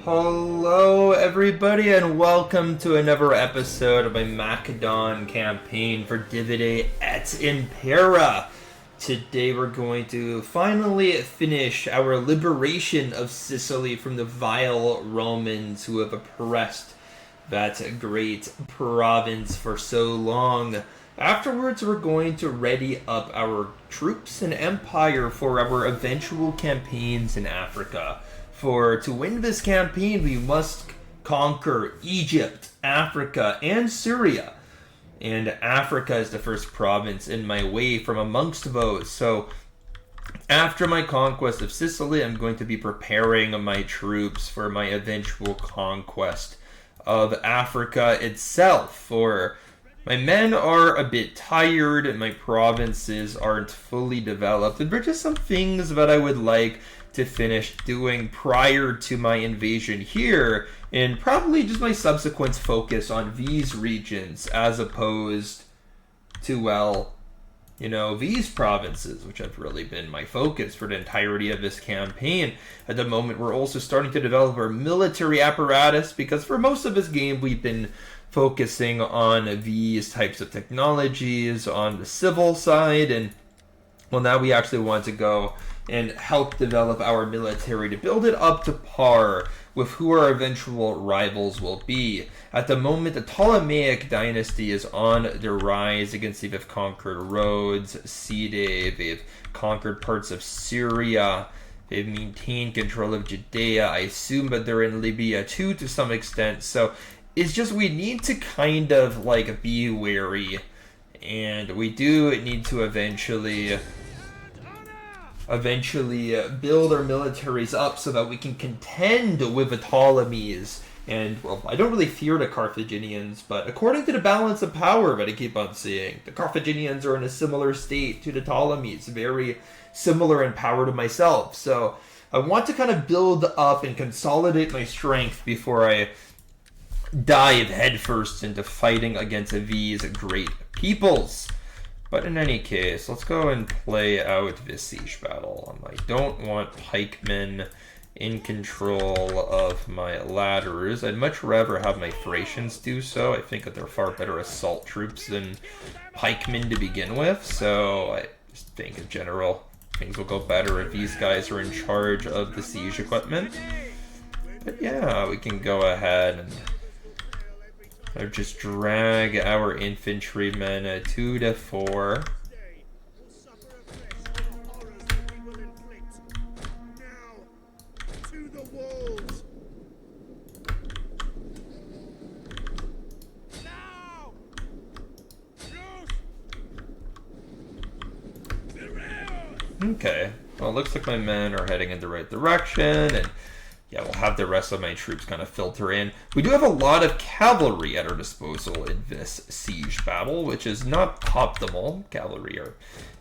Hello everybody and welcome to another episode of my Macedon campaign for Divide et Impera. Today we're going to finally finish our liberation of Sicily from the vile Romans who have oppressed that great province for so long. Afterwards, we're going to ready up our troops and empire for our eventual campaigns in Africa. For to win this campaign, we must conquer Egypt, Africa, and Syria. And Africa is the first province in my way from amongst those. So after my conquest of Sicily, I'm going to be preparing my troops for my eventual conquest of Africa itself. For my men are a bit tired and my provinces aren't fully developed. And there are just some things that I would like to finish doing prior to my invasion here, and probably just my subsequent focus on these regions as opposed to, well, you know, these provinces, which have really been my focus for the entirety of this campaign. At the moment, we're also starting to develop our military apparatus, because for most of this game, we've been focusing on these types of technologies on the civil side, and, well, now we actually want to go and help develop our military to build it up to par with who our eventual rivals will be. At the moment, the Ptolemaic dynasty is on the rise. You can see they've conquered Rhodes, Cide, they've conquered parts of Syria, they've maintained control of Judea. I assume that they're in Libya too to some extent. So it's just we need to kind of like be wary, and we do need to eventually build our militaries up so that we can contend with the Ptolemies. And, well, I don't really fear the Carthaginians, but according to the balance of power that I keep on seeing, the Carthaginians are in a similar state to the Ptolemies, very similar in power to myself. So I want to kind of build up and consolidate my strength before I dive headfirst into fighting against these great peoples. But in any case, let's go and play out this siege battle. I don't want pikemen in control of my ladders. I'd much rather have my Thracians do so. I think that they're far better assault troops than pikemen to begin with. So I just think in general, things will go better if these guys are in charge of the siege equipment. But yeah, we can go ahead and or just drag our infantrymen 2 to 4. Okay, well, it looks like my men are heading in the right direction, and yeah, we'll have the rest of my troops kind of filter in. We do have a lot of cavalry at our disposal in this siege battle, which is not optimal. Cavalry are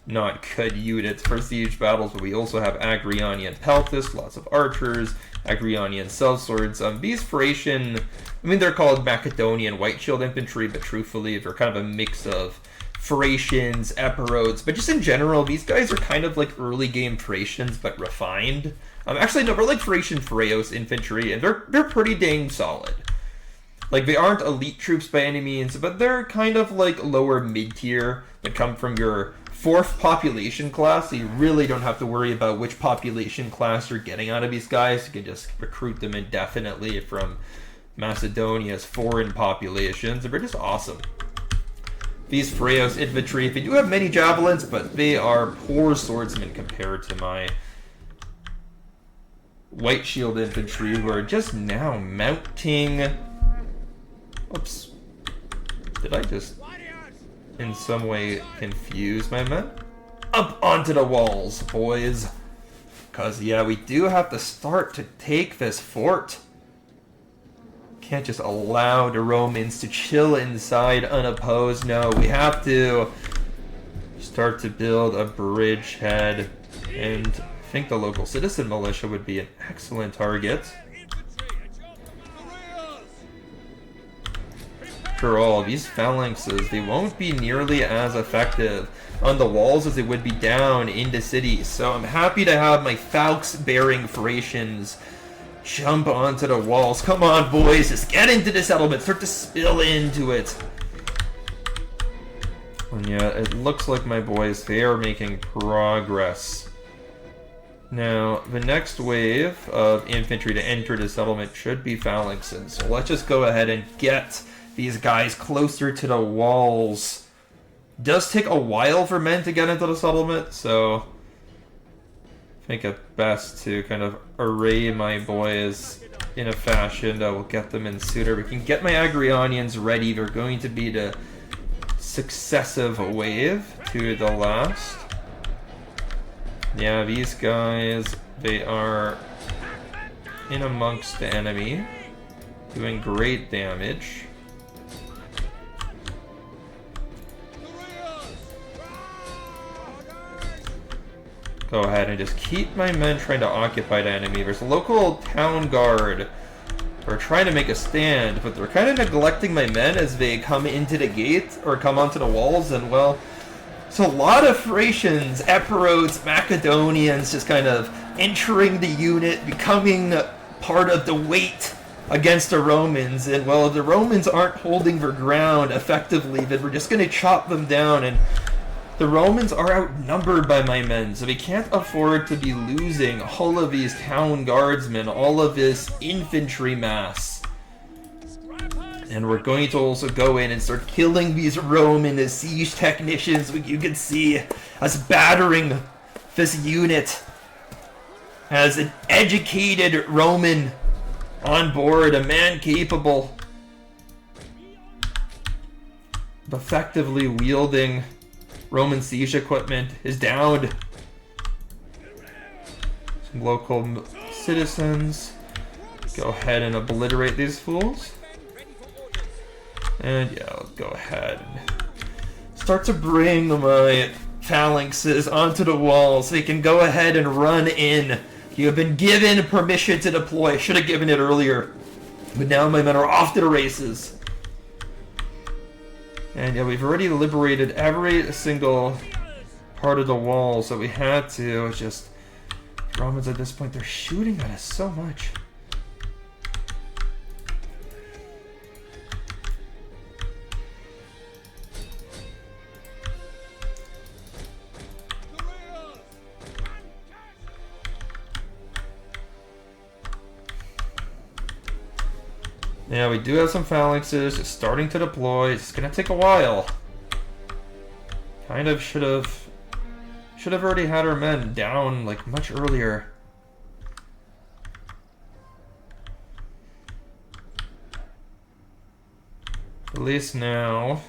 not good units for siege battles, but we also have Agrianian Peltis, lots of archers, Agrianian sellswords. These Thracian, I mean, they're called Macedonian White Shield Infantry, but truthfully, they're kind of a mix of Thracians, Epirotes, but just in general, these guys are kind of like early game Thracians, but refined. Actually, no, we're like Thracian Pharaohs infantry, and they're pretty dang solid. Like, they aren't elite troops by any means, but they're kind of like lower mid-tier that come from your 4th population class, so you really don't have to worry about which population class you're getting out of these guys. You can just recruit them indefinitely from Macedonia's foreign populations, and they're just awesome. These Pharaohs infantry, they do have many javelins, but they are poor swordsmen compared to my White Shield infantry, who are just now mounting. Oops. Did I just in some way confuse my men? Up onto the walls, boys. Because, yeah, we do have to start to take this fort. Can't just allow the Romans to chill inside unopposed. No, we have to start to build a bridgehead, and I think the local citizen militia would be an excellent target. After all, these phalanxes, they won't be nearly as effective on the walls as they would be down in the city. So I'm happy to have my Falx-bearing Thracians jump onto the walls. Come on, boys, just get into the settlement. Start to spill into it. And yeah, it looks like my boys, they are making progress. Now, the next wave of infantry to enter the settlement should be phalanxes. So let's just go ahead and get these guys closer to the walls. It does take a while for men to get into the settlement, so I think it best to kind of array my boys in a fashion that will get them in sooner. We can get my Agrionians ready. They're going to be the successive wave to the last. Yeah, these guys, they are in amongst the enemy, doing great damage. Go ahead and just keep my men trying to occupy the enemy. There's a local town guard who are trying to make a stand, but they're kind of neglecting my men as they come into the gate or come onto the walls, and well, so a lot of Thracians, Epirotes, Macedonians just kind of entering the unit, becoming part of the weight against the Romans. And well, if the Romans aren't holding their ground effectively, then we're just going to chop them down. And the Romans are outnumbered by my men, so we can't afford to be losing all of these town guardsmen, all of this infantry mass. And we're going to also go in and start killing these Roman siege technicians. You can see us battering this unit as an educated Roman on board, a man capable of effectively wielding Roman siege equipment is downed. Some local citizens. Go ahead and obliterate these fools. And yeah, let's go ahead and start to bring my phalanxes onto the walls so they can go ahead and run in. You have been given permission to deploy. I should have given it earlier. But now my men are off to the races. And yeah, we've already liberated every single part of the walls that we had to. It's just, Romans at this point, they're shooting at us so much. Yeah, we do have some phalanxes just starting to deploy. It's gonna take a while. Kind of should have already had our men down like much earlier. At least now.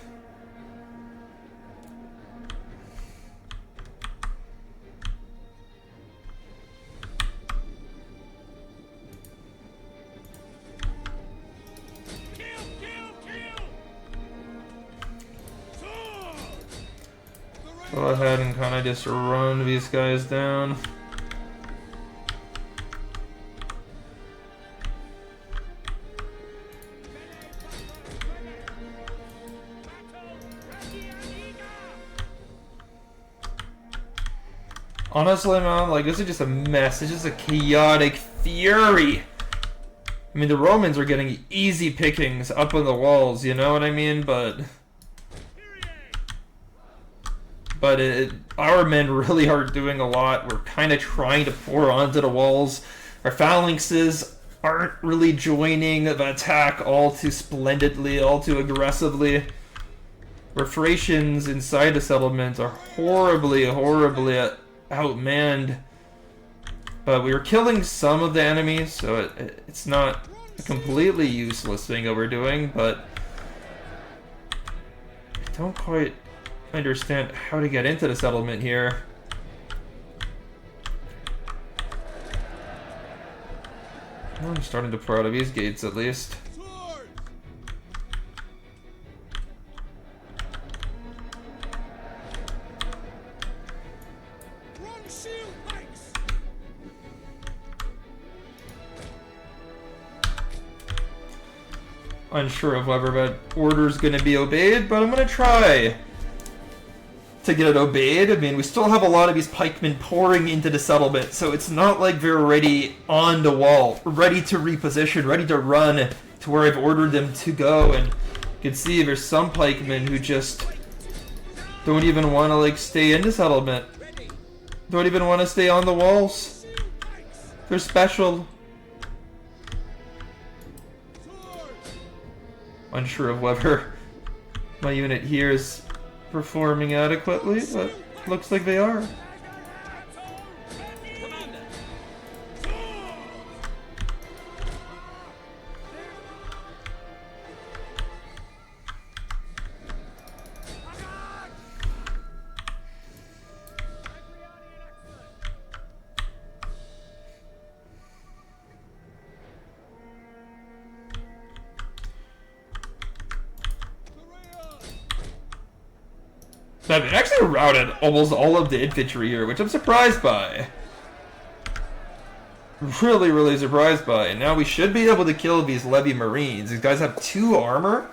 Go ahead and kind of just run these guys down. Honestly, man, like, this is just a mess. It's just a chaotic fury. I mean, the Romans are getting easy pickings up on the walls, you know what I mean? But our men really are doing a lot. We're kind of trying to pour onto the walls. Our phalanxes aren't really joining the attack all too splendidly, all too aggressively. Our Thracians inside the settlement are horribly outmanned. But we are killing some of the enemies, so it's not a completely useless thing that we're doing, but I don't quite understand how to get into the settlement here. Well, I'm starting to pour out of these gates at least. Unsure of whether that order is going to be obeyed, but I'm going to try. to get it obeyed. I mean, we still have a lot of these pikemen pouring into the settlement, so it's not like they're already on the wall, ready to reposition, ready to run to where I've ordered them to go. And you can see there's some pikemen who just don't even want to like stay in the settlement. Don't even want to stay on the walls. They're special. Unsure of whether my unit here is performing adequately, but looks like they are. I've actually routed almost all of the infantry here, which I'm surprised by. Really, really surprised by. And now we should be able to kill these levy marines. These guys have 2 armor.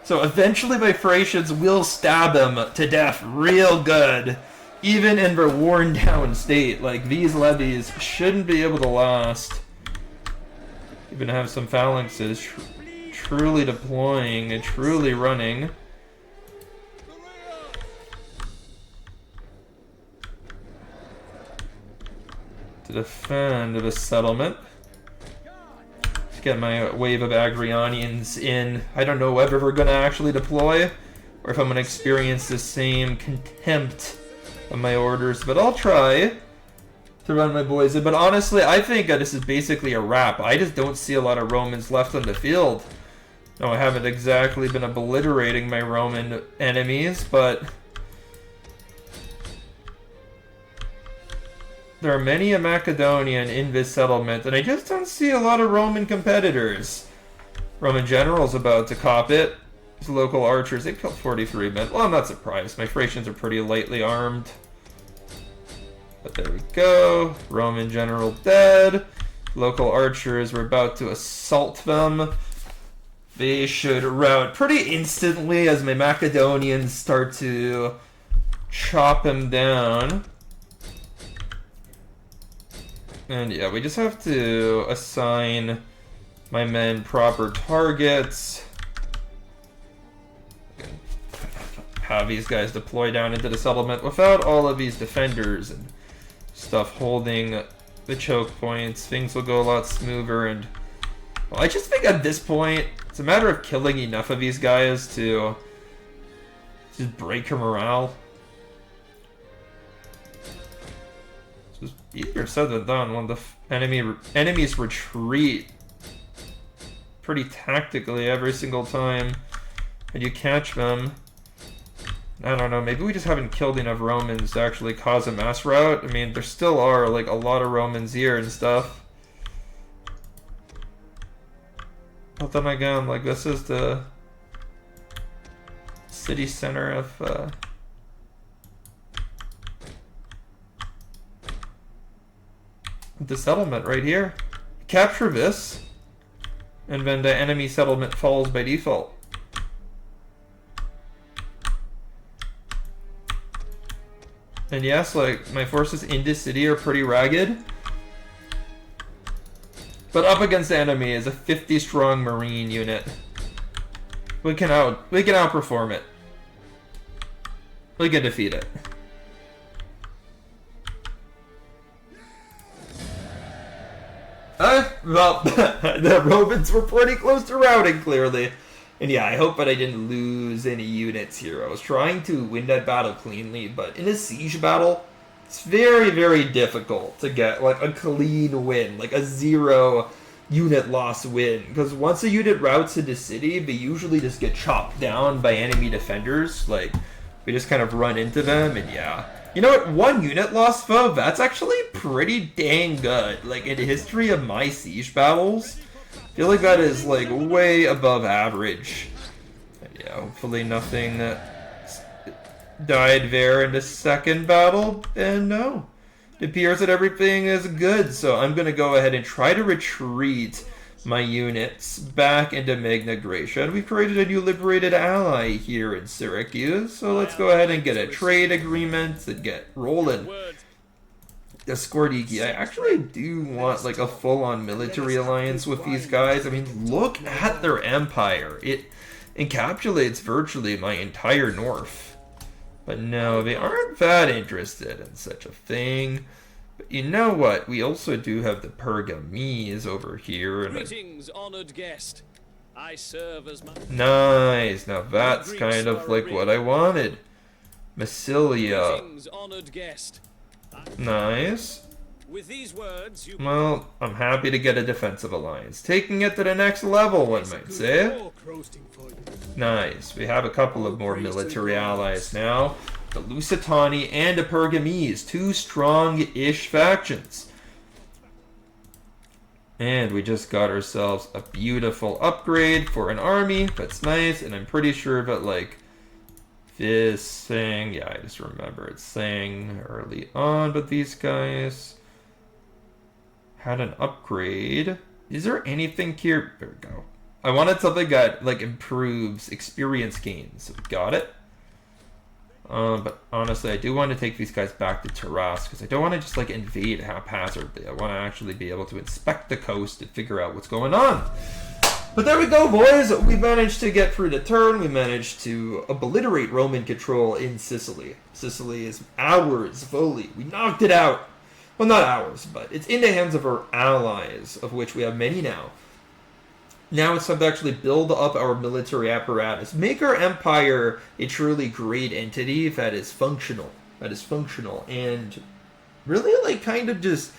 So eventually my Thracians will stab them to death real good. Even in their worn down state. Like, these levies shouldn't be able to last. Even have some phalanxes truly deploying and truly running. To defend the settlement. To get my wave of Agrianians in. I don't know whether we're going to actually deploy, or if I'm going to experience the same contempt of my orders, but I'll try to run my boys in. But honestly, I think this is basically a wrap. I just don't see a lot of Romans left on the field. No, I haven't exactly been obliterating my Roman enemies, but there are many a Macedonian in this settlement, and I just don't see a lot of Roman competitors. Roman generals about to cop it. These local archers, they killed 43 men. Well, I'm not surprised. My Thracians are pretty lightly armed. But there we go. Roman general dead. Local archers were about to assault them. They should rout pretty instantly as my Macedonians start to chop him down. And yeah, we just have to assign my men proper targets. Have these guys deploy down into the settlement without all of these defenders and stuff holding the choke points. Things will go a lot smoother, and well, I just think at this point it's a matter of killing enough of these guys to just break her morale. It's easier said than done when the enemies retreat pretty tactically every single time and you catch them. I don't know, maybe we just haven't killed enough Romans to actually cause a mass rout. I mean, there still are, like, a lot of Romans here and stuff. But then again, like, this is the city center of, the settlement right here. Capture this, and then the enemy settlement falls by default. And yes, like, my forces in this city are pretty ragged. But up against the enemy is a 50-strong Marine unit. We can outperform it. We can defeat it. Well, the Romans were pretty close to routing, clearly. And yeah, I hope that I didn't lose any units here. I was trying to win that battle cleanly, but in a siege battle, it's very, very difficult to get, like, a clean win, like a 0 unit loss win. Because once a unit routes into the city, they usually just get chopped down by enemy defenders. Like, we just kind of run into them, and yeah. You know what? 1 unit loss, though, that's actually pretty dang good. Like, in the history of my siege battles, I feel like that is, like, way above average. And yeah, hopefully nothing died there in the second battle. And no, it appears that everything is good. So I'm going to go ahead and try to retreat my units back into Magna Graecia. And we've created a new liberated ally here in Syracuse. So let's go ahead and get a trade agreement and get rolling. The Skordiki, I actually do want like a full-on military alliance with these guys. I mean, look at their empire. It encapsulates virtually my entire north. But no, they aren't that interested in such a thing. But you know what? We also do have the Pergamese over here. Greetings, honored guest. I serve as my... Nice. Now that's kind of like what I wanted. Massilia. Greetings, honored guest. Nice. With these words, you... Well, I'm happy to get a defensive alliance. Taking it to the next level, one might say. Nice. We have a couple of more military allies now. The Lusitani and the Pergamese. Two strong-ish factions. And we just got ourselves a beautiful upgrade for an army. That's nice. And I'm pretty sure that, like, this thing... Yeah, I just remember it saying early on. But these guys had an upgrade. Is there anything here? There we go. I wanted something that, like, improves experience gains. Got it. But honestly, I do want to take these guys back to Taras, because I don't want to just, like, invade haphazardly. I want to actually be able to inspect the coast and figure out what's going on. But there we go, boys. We managed to get through the turn. We managed to obliterate Roman control in Sicily. Sicily is ours, fully. We knocked it out. Well, not ours, but it's in the hands of our allies, of which we have many now. Now it's time to actually build up our military apparatus. Make our empire a truly great entity that is functional. And really, like, kind of just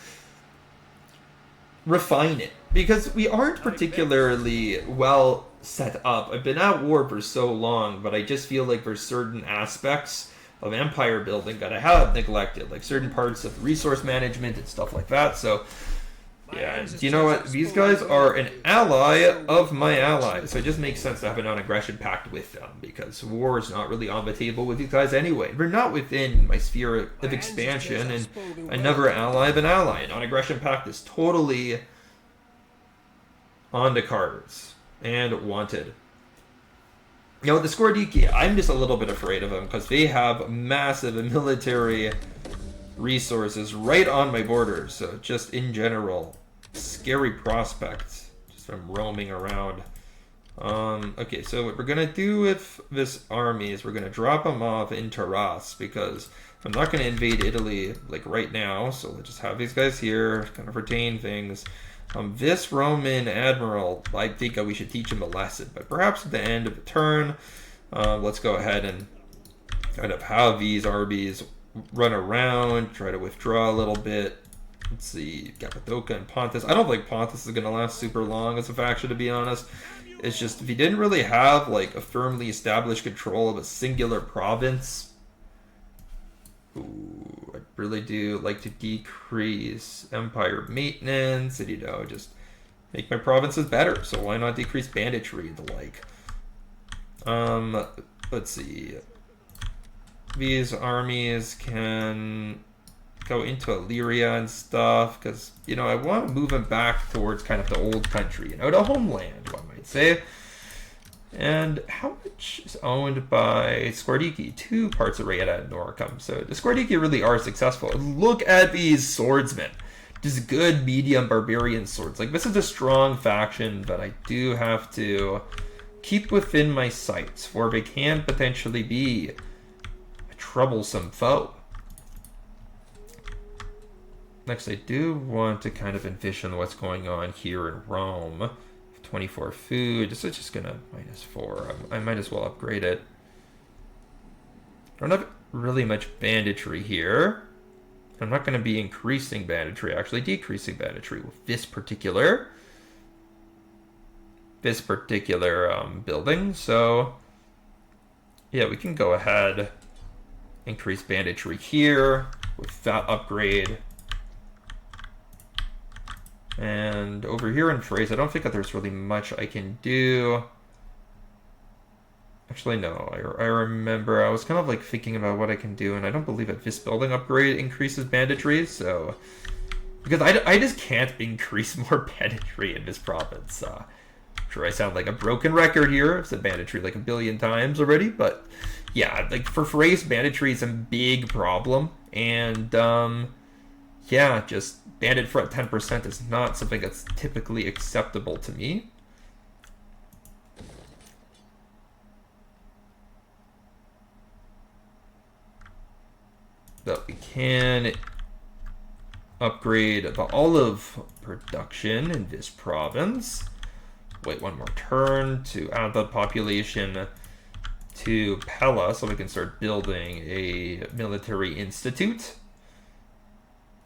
refine it. Because we aren't particularly well set up. I've been at war for so long, but I just feel like there's certain aspects of empire building that I have neglected. Like certain parts of resource management and stuff like that. So... yeah, do you know what? These guys are an ally of my ally, so it just makes sense to have a non-aggression pact with them, because war is not really on the table with these guys anyway. They're not within my sphere of expansion, and I never ally of an ally. A non-aggression pact is totally on the cards and wanted. You know, the Skordiki, I'm just a little bit afraid of them, because they have massive military resources right on my border, so just in general, scary prospects just from roaming around. Okay, so what we're gonna do with this army is we're gonna drop them off in Taras, because I'm not gonna invade Italy like right now, so let's just have these guys here, kind of retain things. This Roman admiral, I think we should teach him a lesson, but perhaps at the end of the turn, let's go ahead and kind of have these armies run around, try to withdraw a little bit. Let's see, Cappadocia and Pontus. I don't think Pontus is going to last super long as a faction, to be honest. It's just, if he didn't really have like a firmly established control of a singular province, ooh, I really do like to decrease empire maintenance and, you know, just make my provinces better. So why not decrease banditry and the like? Let's see. These armies can go into Illyria and stuff, because, you know, I want to move them back towards kind of the old country, you know, the homeland, one might say. And how much is owned by Skordiki? 2 parts of Raeta and Noricum. So the Skordiki really are successful. Look at these swordsmen. Just good medium barbarian swords. Like, this is a strong faction, but I do have to keep within my sights, for they can potentially be troublesome foe. Next, I do want to kind of envision what's going on here in Rome. 24 food. This is just gonna -4. I might as well upgrade it. I don't have really much banditry here. I'm not going to be increasing banditry, actually decreasing banditry with this particular building. So yeah, we can go ahead, increase banditry here with that upgrade. And over here in Phrase, I don't think that there's really much I can do. Actually, no. I remember I was kind of like thinking about what I can do, and I don't believe that this building upgrade increases banditry, so Because I just can't increase more banditry in this province. Sure, I sound like a broken record here. I've said banditry like a billion times already, but yeah, like for race, banditry is a big problem, and yeah, just bandit for at 10% is not something that's typically acceptable to me. But we can upgrade the olive production in this province. Wait one more turn to add the population to Pella so we can start building a military institute.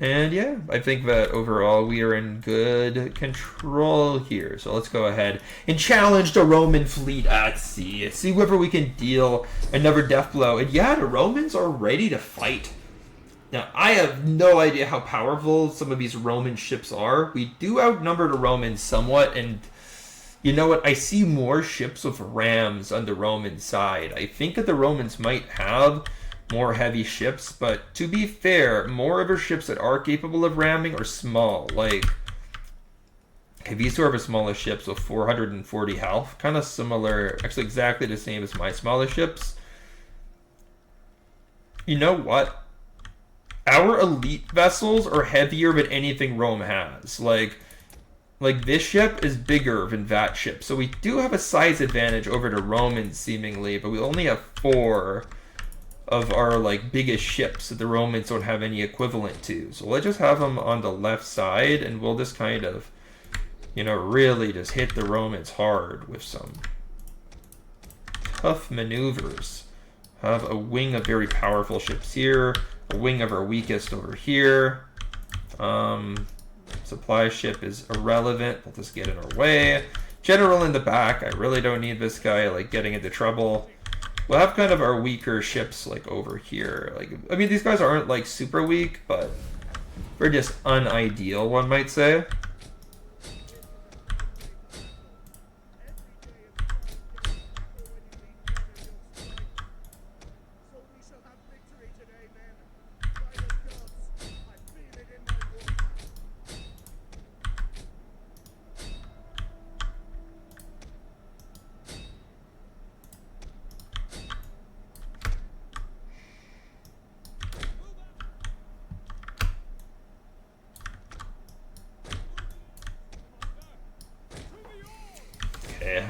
And yeah, I think that overall we are in good control here. So let's go ahead and challenge the Roman fleet at sea. See whether we can deal another death blow. And yeah, the Romans are ready to fight. Now, I have no idea how powerful some of these Roman ships are. We do outnumber the Romans somewhat, and you know what? I see more ships with rams on the Roman side. I think that the Romans might have more heavy ships, but to be fair, more of their ships that are capable of ramming are small. Like, okay, these two are the smallest ships with 440 health. Kind of similar, actually exactly the same as my smallest ships. You know what? Our elite vessels are heavier than anything Rome has. Like this ship is bigger than that ship. So we do have a size advantage over the Romans seemingly, but we only have 4 of our like biggest ships that the Romans don't have any equivalent to. So let's just have them on the left side, and we'll just kind of, you know, really just hit the Romans hard with some tough maneuvers. Have a wing of very powerful ships here. A wing of our weakest over here. Supply ship is irrelevant. We'll just get in our way. General in the back. I really don't need this guy like getting into trouble. We'll have kind of our weaker ships like over here. Like, I mean, these guys aren't like super weak, but they're just unideal, one might say.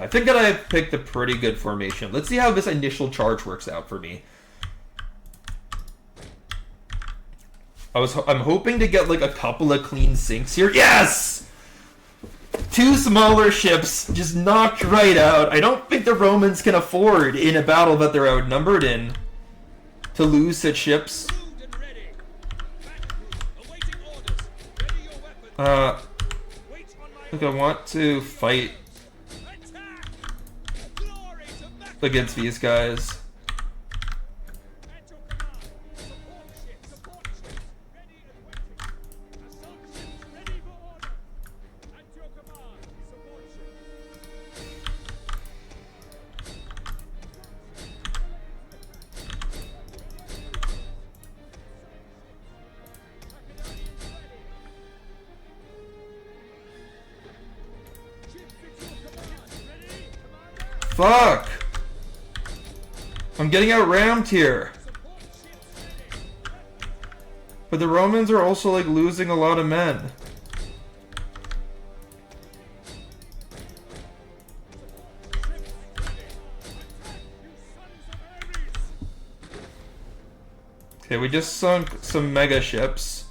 I think that I picked a pretty good formation. Let's see how this initial charge works out for me. I'm hoping to get like a couple of clean sinks here. Yes! 2 smaller ships just knocked right out. I don't think the Romans can afford, in a battle that they're outnumbered in, to lose such ships. I think I want to fight against these guys. Fuck! I'm getting outrammed here. But the Romans are also like losing a lot of men. Okay, we just sunk some mega ships.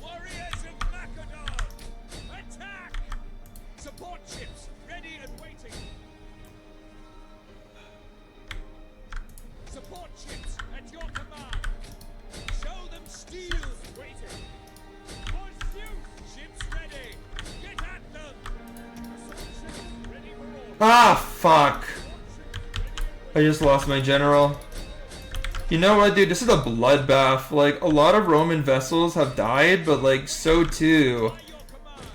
Warriors of Macedon, attack! Support ships ready and waiting. Support ships at your command. Show them steel waiting. Pursue ships ready. Get at them. Assault ships ready for order. Ah, fuck. I just lost my general. You know what, dude? This is a bloodbath. Like, a lot of Roman vessels have died, but, like, so too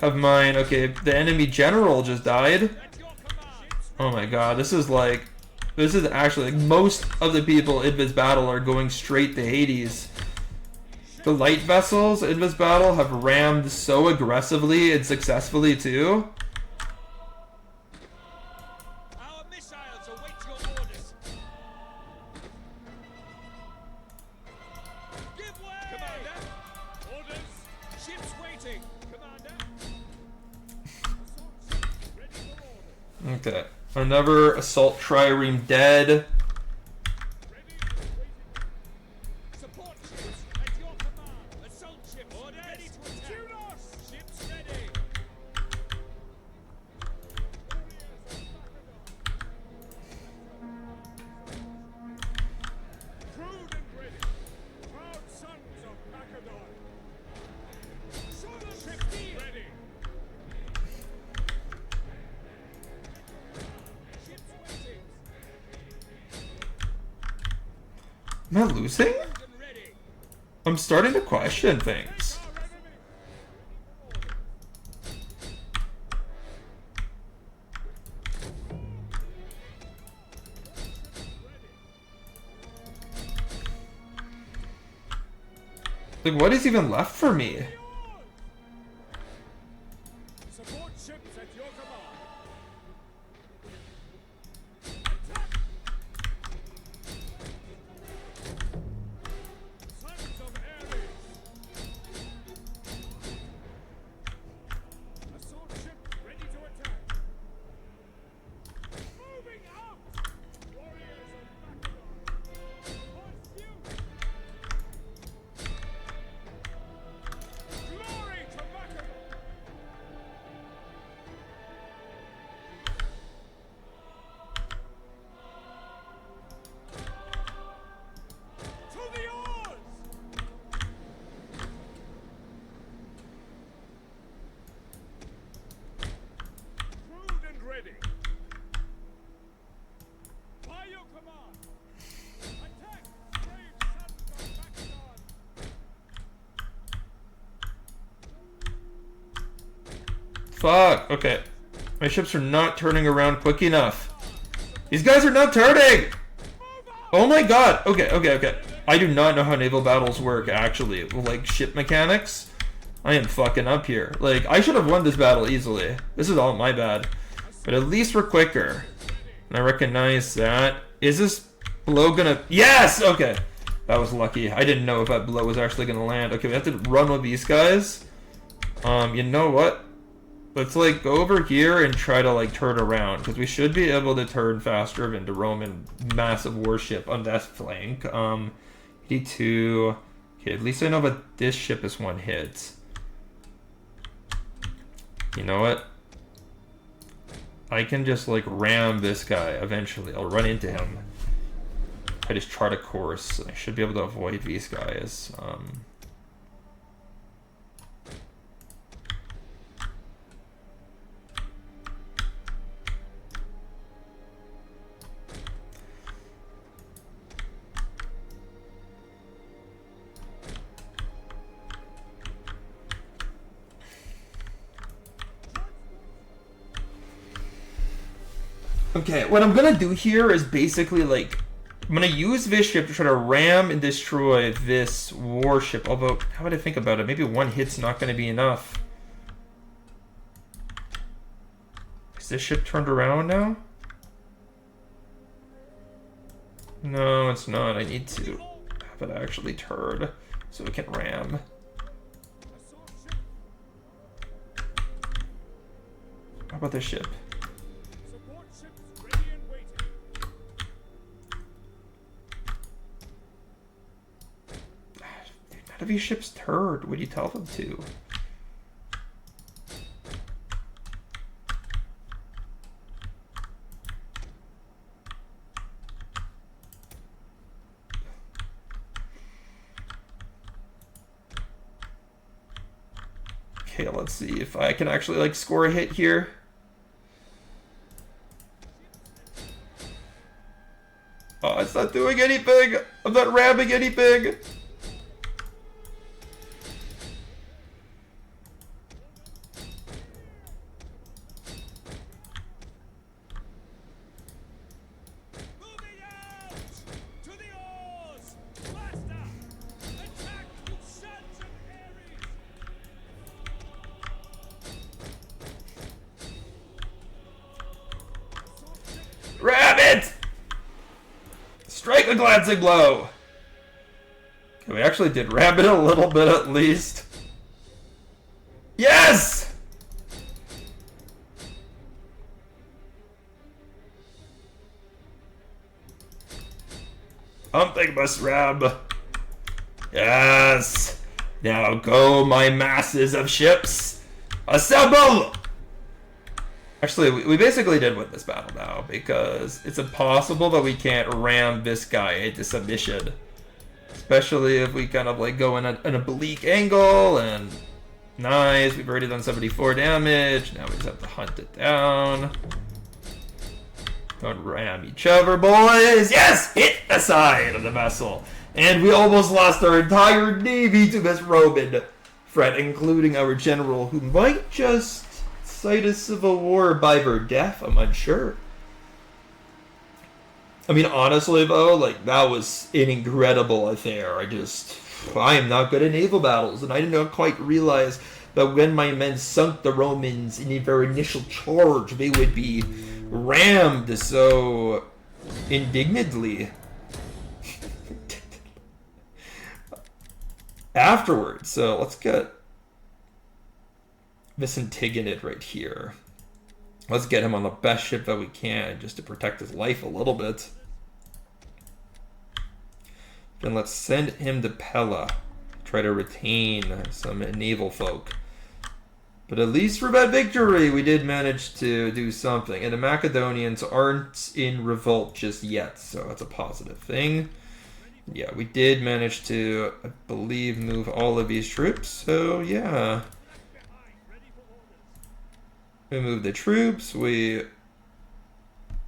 have mine. Okay, the enemy general just died. At your Oh my god, this is actually like most of the people in this battle are going straight to Hades. The light vessels in this battle have rammed so aggressively and successfully too. Our missiles await your orders. Give way! Commander! Orders! Ships waiting! Commander! Assault ships ready for order. Okay. Another assault trireme dead. Ready and waiting. Support ships at your command. Assault ships ready to attack. Kudos! Ships ready. Crude and ready. Proud sons of Macedon. Ships ready. Ships waiting. Am I losing? And ready. I'm starting to question things. Our enemy. Like, what is even left for me? Support ships at your command. Attack! Sons of Ares. Assault ship ready to attack. Moving out! Warriors of Macedon. Pursuit! Glory to Macedon! To the oars! Crude and ready. By your command. Attack, brave sons of Macedon. Fuck. Okay. My ships are not turning around quick enough. These guys are not turning! Oh my god. Okay. I do not know how naval battles work, actually. Like, ship mechanics. I am fucking up here. Like, I should have won this battle easily. This is all my bad. But at least we're quicker. And I recognize that. Is this blow gonna... Yes! Okay. That was lucky. I didn't know if that blow was actually gonna land. Okay, we have to run with these guys. You know what? Let's, like, go over here and try to, like, turn around. Because we should be able to turn faster than the Roman massive warship on that flank. 82... Okay, at least I know that this ship is one hit. You know what? I can just, like, ram this guy eventually. I'll run into him. I just chart a course. I should be able to avoid these guys. Okay, what I'm gonna do here is basically, like, I'm gonna use this ship to try to ram and destroy this warship. Although, how would I think about it? Maybe one hit's not gonna be enough. Is this ship turned around now? No, it's not. I need to have it actually turn so it can ram. Assault ship. How about this ship? Support ships ready and waiting. None of these ships turd. What do you tell them to? Okay, let's see if I can actually, like, score a hit here. Oh, it's not doing anything. I'm not ramming anything. Take a glancing blow! Okay, we actually did ram it a little bit at least. Yes! Something must ram. Yes! Now go, my masses of ships! Assemble! Actually, we basically did win this battle now, because it's impossible that we can't ram this guy into submission. Especially if we kind of like go in an oblique angle, and nice, we've already done 74 damage, now we just have to hunt it down. Don't ram each other, boys! Yes! Hit the side of the vessel! And we almost lost our entire navy to this Roman threat, including our general, who might just cite a civil war by their death, I'm unsure. I mean, honestly, though, like, that was an incredible affair. I am not good at naval battles, and I did not quite realize that when my men sunk the Romans in their initial charge, they would be rammed so indignantly afterwards. So let's get this Antigonid right here. Let's get him on the best ship that we can, just to protect his life a little bit. Then let's send him to Pella. Try to retain some naval folk. But at least for that victory, we did manage to do something. And the Macedonians aren't in revolt just yet, so that's a positive thing. Yeah, we did manage to, I believe, move all of these troops, so yeah. We moved the troops, we're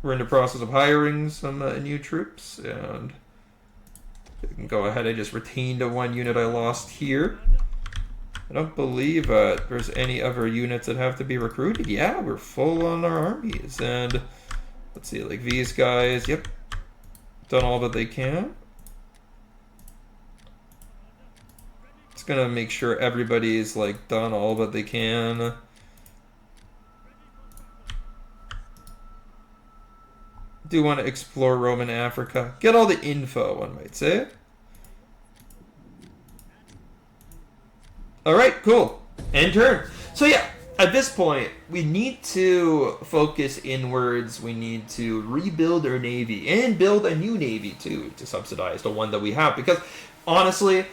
in the process of hiring some new troops, and we can go ahead and just retain the one unit I lost here. I don't believe there's any other units that have to be recruited. Yeah, we're full on our armies, and let's see, like these guys, yep, done all that they can. Just gonna make sure everybody's like done all that they can. Do want to explore Roman Africa. Get all the info, one might say. Alright, cool. End turn. So yeah, at this point, we need to focus inwards. We need to rebuild our navy and build a new navy too to subsidize the one that we have. Because honestly,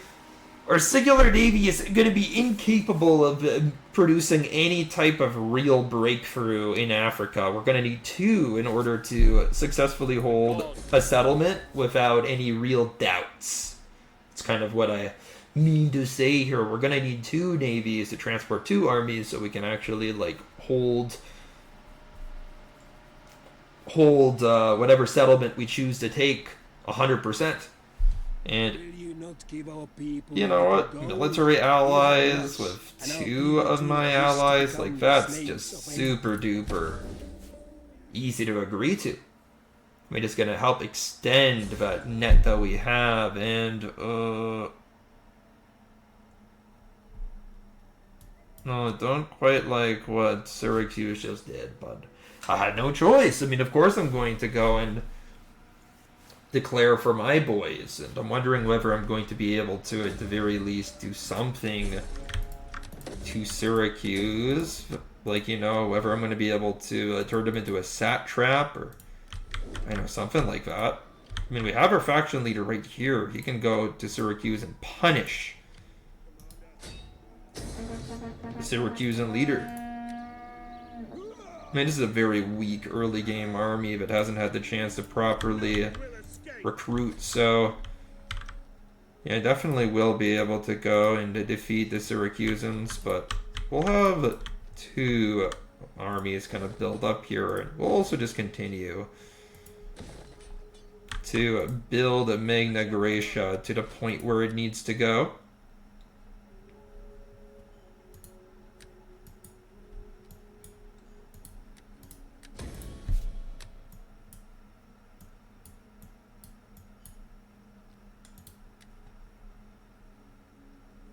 our singular navy is going to be incapable of producing any type of real breakthrough in Africa. We're going to need two in order to successfully hold a settlement without any real doubts. It's kind of what I mean to say here. We're going to need two navies to transport two armies so we can actually like hold whatever settlement we choose to take 100%. And you know what? Military allies with two of my allies, like that's just super duper easy to agree to. We're just gonna help extend that net that we have, and no, I don't quite like what Syracuse just did, but I had no choice. I mean, of course I'm going to go and declare for my boys, and I'm wondering whether I'm going to be able to, at the very least, do something to Syracuse, like, you know, whether I'm going to be able to turn them into a satrap, or, I know, something like that. I mean, we have our faction leader right here. He can go to Syracuse and punish the Syracusan leader. I mean, this is a very weak early game army that hasn't had the chance to properly recruit, so yeah, I definitely will be able to go and defeat the Syracusans, but we'll have two armies kind of build up here, and we'll also just continue to build Magna Graecia to the point where it needs to go.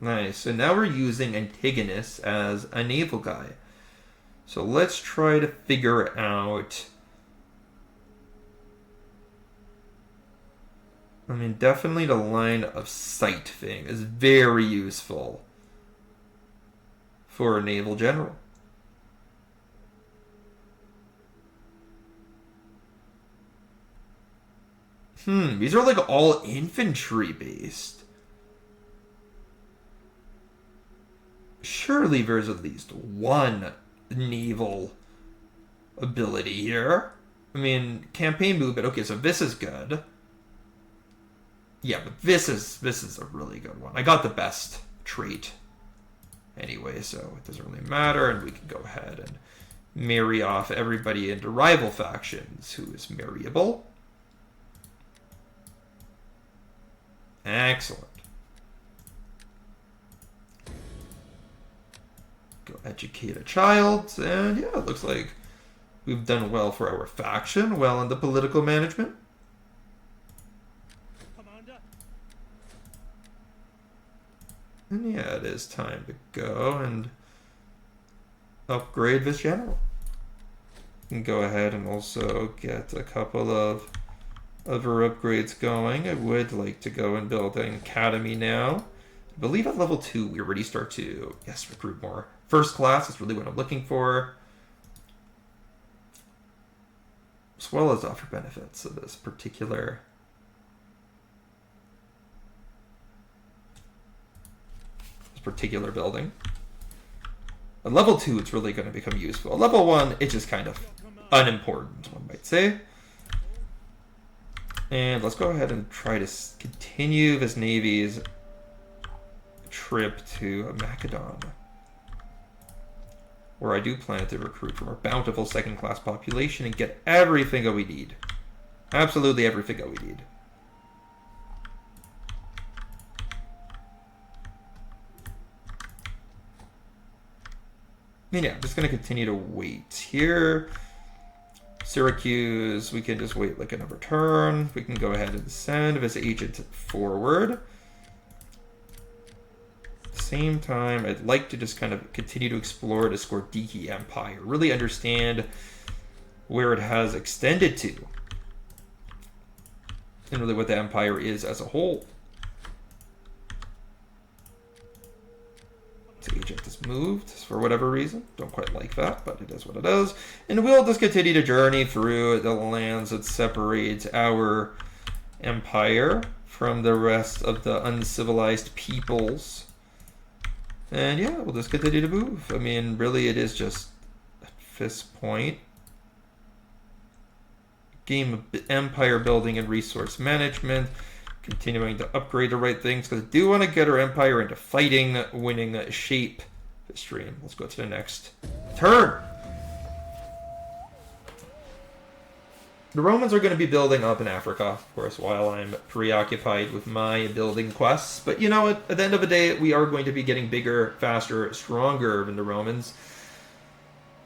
Nice, so now we're using Antigonus as a naval guy. So let's try to figure out I mean, definitely the line of sight thing is very useful for a naval general. These are like all infantry based. Surely there's at least one naval ability here. I mean, campaign movement. Okay, so this is good. Yeah, but this is a really good one. I got the best trait anyway, so it doesn't really matter, and we can go ahead and marry off everybody into rival factions who is marryable. Excellent. Go educate a child, and yeah, it looks like we've done well for our faction, well in the political management. Commander. And yeah, it is time to go and upgrade this general. You can go ahead and also get a couple of other upgrades going. I would like to go and build an academy now. I believe at level 2 we already start to, yes, recruit more. First class is really what I'm looking for. As well as offer benefits of this particular building. At level 2 it's really going to become useful. At level 1 it's just kind of unimportant, one might say. And let's go ahead and try to continue this Navy's trip to Macedon, where I do plan to recruit from our bountiful second-class population and get everything that we need. Absolutely everything that we need. And yeah, I'm just going to continue to wait here. Syracuse, we can just wait like another turn. We can go ahead and send this agent forward. At the same time, I'd like to just kind of continue to explore the Skordiki Empire. Really understand where it has extended to. And really what the empire is as a whole. The agent has moved for whatever reason. Don't quite like that, but it is what it is. And we'll just continue to journey through the lands that separate our empire from the rest of the uncivilized peoples. And yeah, we'll just continue to move. I mean, really it is just, at this point, game of empire building and resource management. Continuing to upgrade the right things, because I do want to get our empire into fighting, winning shape this stream. Let's go to the next turn. The Romans are going to be building up in Africa, of course, while I'm preoccupied with my building quests. But you know what? At the end of the day, we are going to be getting bigger, faster, stronger than the Romans.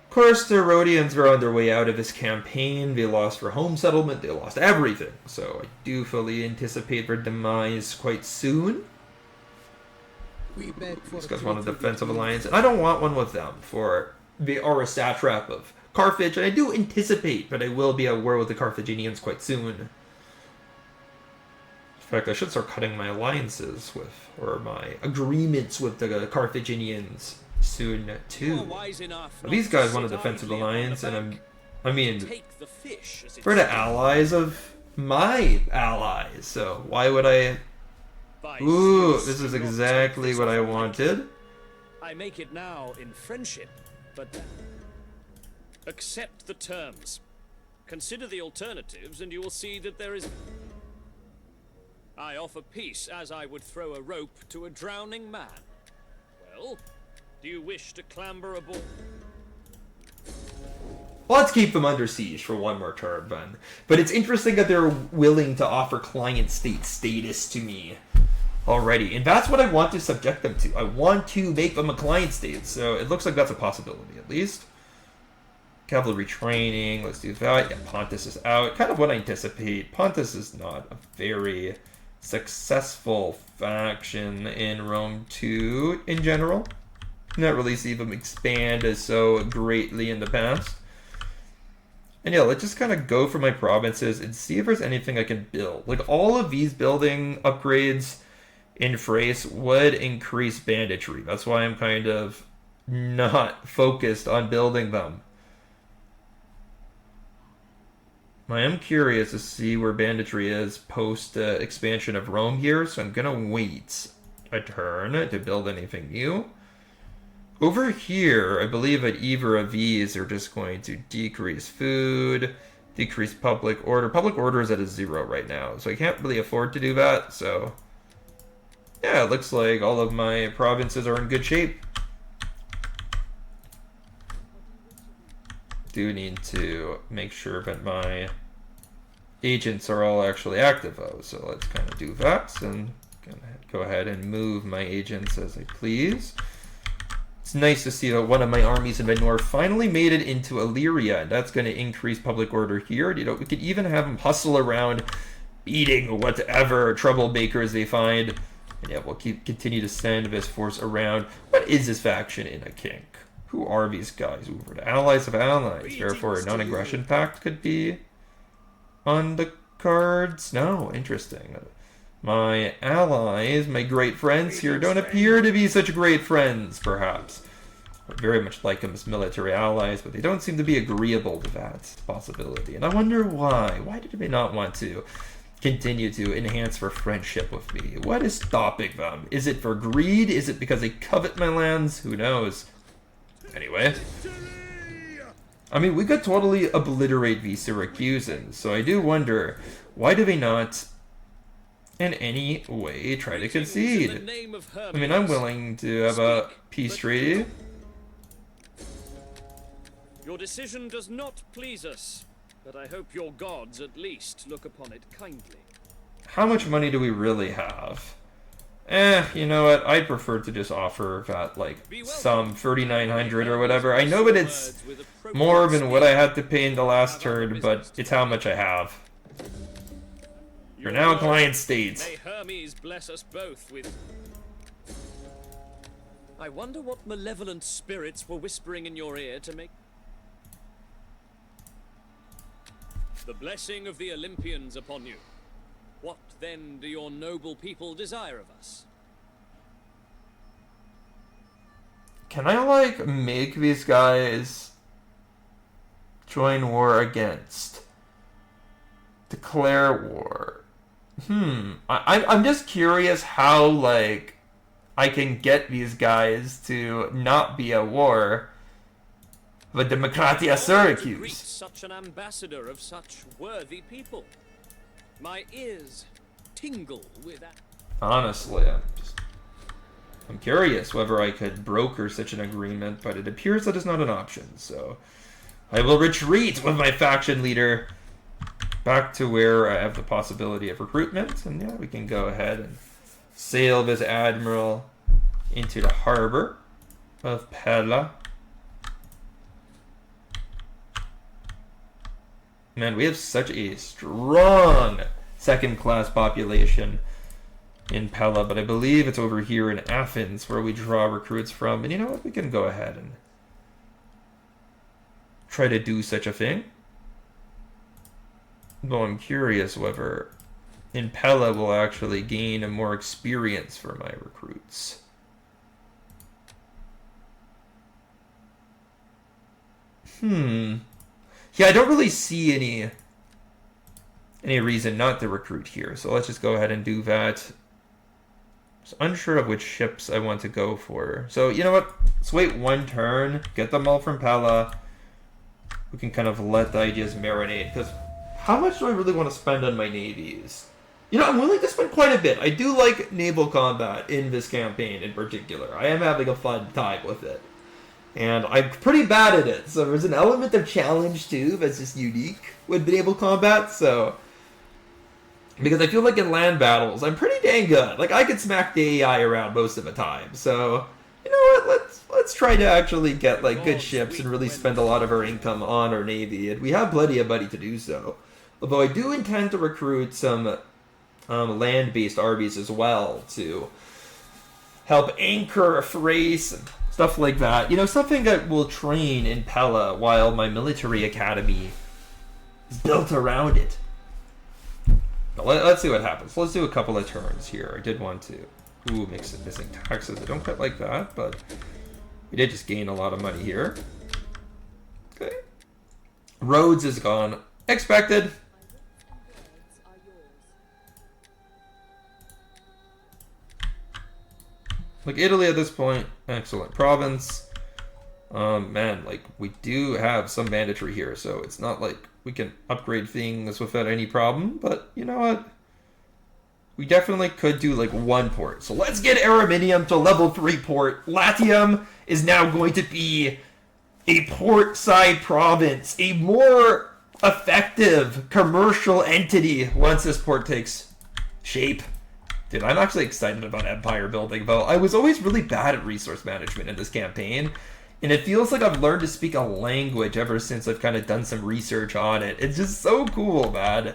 Of course, the Rhodians are on their way out of this campaign. They lost their home settlement. They lost everything. So I do fully anticipate their demise quite soon. These guys want a defensive alliance. And I don't want one with them, for they are a satrap of Carthage. And I do anticipate that I will be at war with the Carthaginians quite soon. In fact, I should start cutting my alliances with, or my agreements with the Carthaginians soon too. These guys want a defensive alliance, and I mean, they're the allies of my allies, so why would I? Ooh, this is exactly what I wanted. I make it now in friendship, but accept the terms. Consider the alternatives, and you will see that there is. I offer peace as I would throw a rope to a drowning man. Well, do you wish to clamber aboard? Well, let's keep them under siege for one more turn, then. But it's interesting that they're willing to offer client state status to me already. And that's what I want to subject them to. I want to make them a client state. So it looks like that's a possibility, at least. Cavalry training, let's do that. Yeah, Pontus is out. Kind of what I anticipate. Pontus is not a very successful faction in Rome 2 in general. Not really see them expand as so greatly in the past. And yeah, let's just kind of go for my provinces and see if there's anything I can build. Like, all of these building upgrades in Thrace would increase banditry. That's why I'm kind of not focused on building them. I am curious to see where banditry is post expansion of Rome here, so I'm gonna wait a turn to build anything new. Over here, I believe that either of these are just going to decrease food, decrease public order. Public order is at a 0 right now, so I can't really afford to do that, so yeah, it looks like all of my provinces are in good shape. Do need to make sure that my agents are all actually active though, so let's kind of do that and go ahead and move my agents as I please. It's nice to see that one of my armies in the north finally made it into Illyria, and that's going to increase public order here. You know, we could even have them hustle around beating whatever troublemakers they find. And yeah, we'll continue to send this force around. What is this faction in a kink? Who are these guys? Ooh, the allies of allies. Therefore, a non-aggression pact could be on the cards. No, interesting. My allies, my great friends here, don't appear to be such great friends, perhaps. I very much like them as military allies, but they don't seem to be agreeable to that possibility. And I wonder why. Why did they not want to continue to enhance their friendship with me? What is stopping them? Is it for greed? Is it because they covet my lands? Who knows? Anyway, I mean, we could totally obliterate these Syracusans, so I do wonder, why do they not in any way try to concede? I mean, I'm willing to have a peace treaty. Your decision does not please us, but I hope your gods at least look upon it kindly. How much money do we really have? You know what? I'd prefer to just offer that, like, some 3,900 or whatever. I know that it's more than what I had to pay in the last turn, but it's how much I have. You're now a client state. May Hermes bless us both with... I wonder what malevolent spirits were whispering in your ear to make... The blessing of the Olympians upon you. What, then, do your noble people desire of us? Can I, like, make these guys join war against? Declare war. I'm just curious how, like, I can get these guys to not be at war with Democratia Syracuse. Greet such an ambassador of such worthy people. My ears tingle with that. Honestly, I'm curious whether I could broker such an agreement, but it appears that is not an option, so I will retreat with my faction leader back to where I have the possibility of recruitment, and yeah, we can go ahead and sail this admiral into the harbor of Pella. Man, we have such a strong second-class population in Pella, but I believe it's over here in Athens where we draw recruits from. And you know what? We can go ahead and try to do such a thing. Though I'm curious whether in Pella we'll actually gain more experience for my recruits. Yeah, I don't really see any reason not to recruit here, so let's just go ahead and do that. Just unsure of which ships I want to go for. So, you know what? Let's wait one turn, get them all from Pella. We can kind of let the ideas marinate, because how much do I really want to spend on my navies? You know, I'm willing to spend quite a bit. I do like naval combat in this campaign in particular. I am having a fun time with it. And I'm pretty bad at it, so there's an element of challenge too that's just unique with naval combat, so... Because I feel like in land battles, I'm pretty dang good. Like, I can smack the AI around most of the time, so... You know what, let's try to actually get, like, good ships and really spend a lot of our income on our navy, and we have plenty of money to do so. Although I do intend to recruit some land-based armies as well to help anchor Thrace and stuff like that. You know, something that will train in Pella while my military academy is built around it. But let's see what happens. Let's do a couple of turns here. I did want to... Ooh, missing taxes. I don't quite like that, but we did just gain a lot of money here. Okay. Rhodes is gone. Expected. Like Italy at this point, excellent province. Man, like we do have some banditry here, so it's not like we can upgrade things without any problem. But you know what? We definitely could do like one port. So let's get Araminium to level 3 port. Latium is now going to be a port-side province, a more effective commercial entity once this port takes shape. Dude, I'm actually excited about empire building, though. I was always really bad at resource management in this campaign, and it feels like I've learned to speak a language ever since I've kind of done some research on it. It's just so cool, man.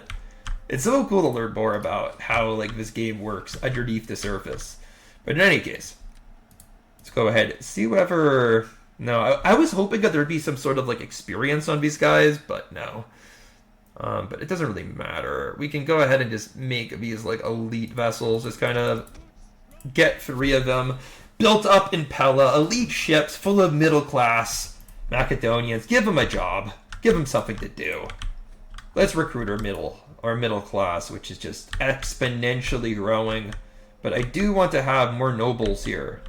It's so cool to learn more about how like this game works underneath the surface. But in any case, let's go ahead and see whatever... No, I was hoping that there'd be some sort of like experience on these guys, but no. But it doesn't really matter. We can go ahead and just make these like elite vessels, just kind of get 3 of them built up in Pella, elite ships full of middle class Macedonians. Give them a job, give them something to do. Let's recruit our middle class, which is just exponentially growing. But I do want to have more nobles here,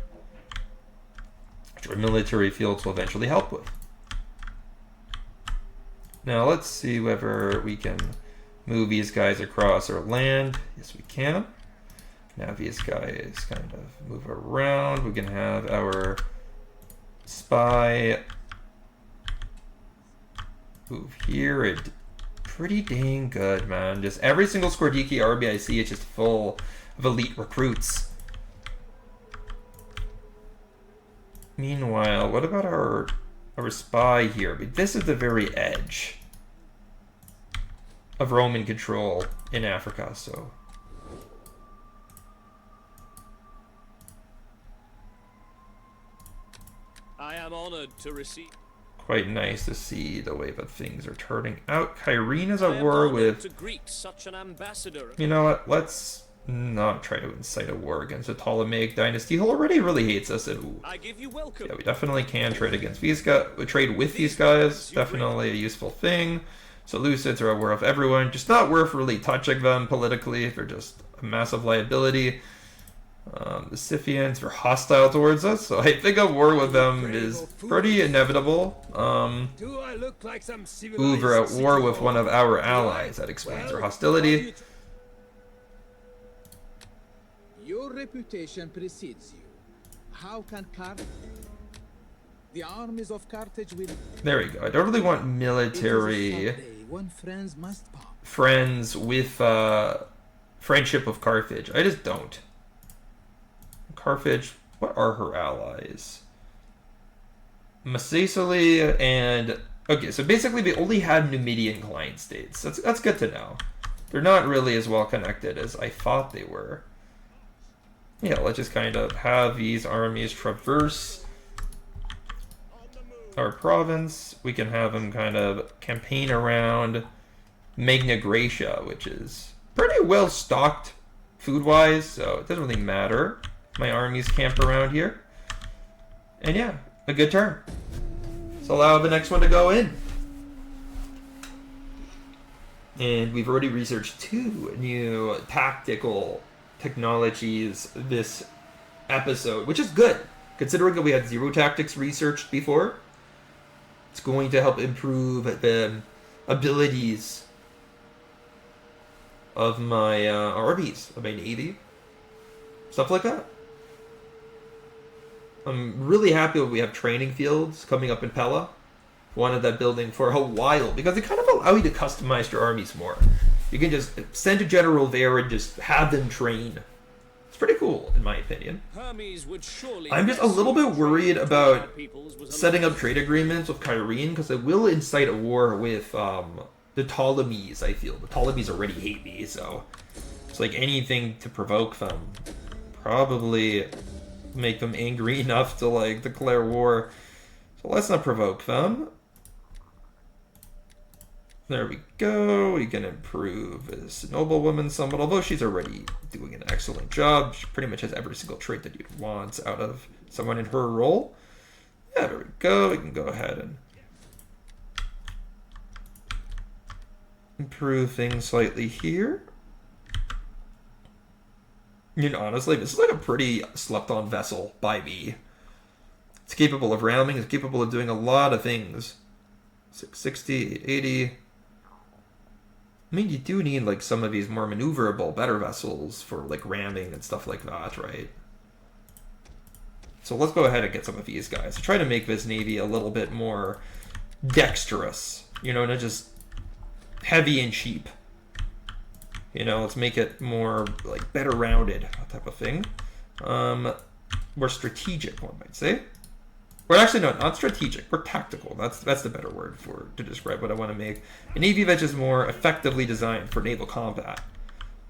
which our military fields will eventually help with. Now let's see whether we can move these guys across our land. Yes, we can. Now these guys kind of move around. We can have our spy move here. It pretty dang good, man. Just every single Skordiki army I see is just full of elite recruits. Meanwhile, what about our spy here? But this is the very edge of Roman control in Africa, so I am honored to receive. Quite nice to see the way that things are turning out. Kyrene is at war with... To greet such an ambassador. You know what? Let's not try to incite a war against the Ptolemaic dynasty, who already really hates us. And I give you welcome. yeah, we definitely can trade against these guys. Trade with these guys. Definitely a useful thing. Seleucids are at war with everyone. Just not worth really touching them politically. They're just a massive liability. The Scythians are hostile towards us, so I think a war with them is pretty inevitable. Do I look like some Ooh, they're at war with one of our allies. That explains our hostility. Your reputation precedes you. How can Carthage? The armies of Carthage will... There we go. I don't really want military friends must pop. friends with friendship of Carthage. I just don't. Carthage, what are her allies? Macedon and... Okay, so basically they only have Numidian client states. That's good to know. They're not really as well connected as I thought they were. Yeah, let's just kind of have these armies traverse our province. We can have them kind of campaign around Magna Graecia, which is pretty well stocked food-wise, so it doesn't really matter. My armies camp around here. And yeah, a good turn. Let's allow the next one to go in. And we've already researched 2 new tactical technologies this episode, which is good, considering that we had 0 tactics researched before. It's going to help improve the abilities of my armies, of my navy, stuff like that. I'm really happy that we have training fields coming up in Pella. Wanted that building for a while because it kind of allows you to customize your armies more. You can just send a general there and just have them train. It's pretty cool, in my opinion. I'm just a little bit worried about setting up trade agreements with Kyrene because it will incite a war with the Ptolemies, I feel. The Ptolemies already hate me, so it's like anything to provoke them. Probably make them angry enough to like declare war. So let's not provoke them. There we go. We can improve this noblewoman somewhat, although she's already doing an excellent job. She pretty much has every single trait that you'd want out of someone in her role. Yeah, there we go. We can go ahead and improve things slightly here. You know, honestly, this is like a pretty slept-on vessel by me. It's capable of ramming. It's capable of doing a lot of things. 660, 880. I mean, you do need, like, some of these more maneuverable, better vessels for, like, ramming and stuff like that, right? So let's go ahead and get some of these guys. Try to make this navy a little bit more dexterous. You know, not just heavy and cheap. You know, let's make it more, like, better rounded, type of thing. More strategic, one might say. Or actually, no, not strategic. We're tactical. That's the better word to describe what I want to make. A navy that is more effectively designed for naval combat.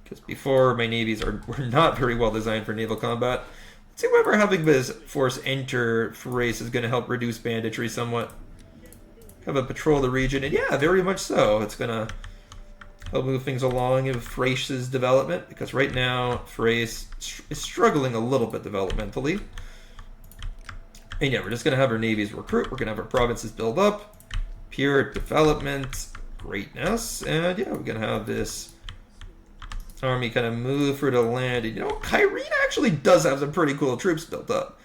Because before, my navies were not very well designed for naval combat. Let's see whether having this force enter Thrace is going to help reduce banditry somewhat. Have a patrol the region, and yeah, very much so. It's going to help move things along in Thrace's development, because right now, Thrace is struggling a little bit developmentally. And yeah, we're just going to have our navies recruit. We're going to have our provinces build up. Pure development. Greatness. And yeah, we're going to have this army kind of move through the land. And you know, Kyrene actually does have some pretty cool troops built up.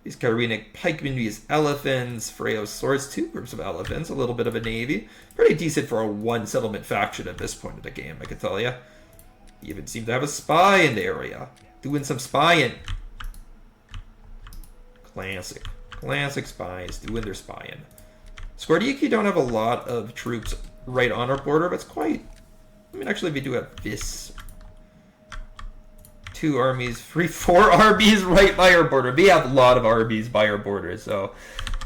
These Kyrenic pikemen, these elephants, Freyo's swords, 2 groups of elephants, a little bit of a navy. Pretty decent for a one settlement faction at this point of the game, I can tell you. You even seem to have a spy in the area. Doing some spying. Classic spies doing their spying. Skordiki don't have a lot of troops right on our border, but it's quite... I mean, actually, we do have this. 2 armies, 4 armies right by our border. We have a lot of armies by our border, so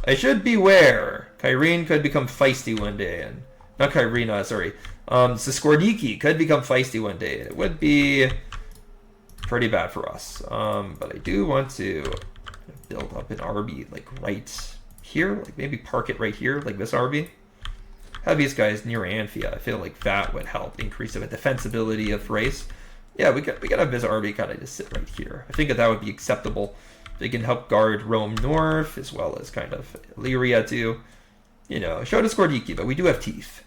I should beware. Kyrene could become feisty one day, and not Kyrene, sorry. Skordiki could become feisty one day. It would be pretty bad for us. But I do want to build up an army like right here, like maybe park it right here, like this army. Have these guys near Anphia. I feel like that would help increase the defensibility of Thrace. Yeah, we gotta have this army kind of just sit right here. I think that would be acceptable. They can help guard Rome North as well as kind of Illyria too. You know, show to Skordiki, but we do have teeth.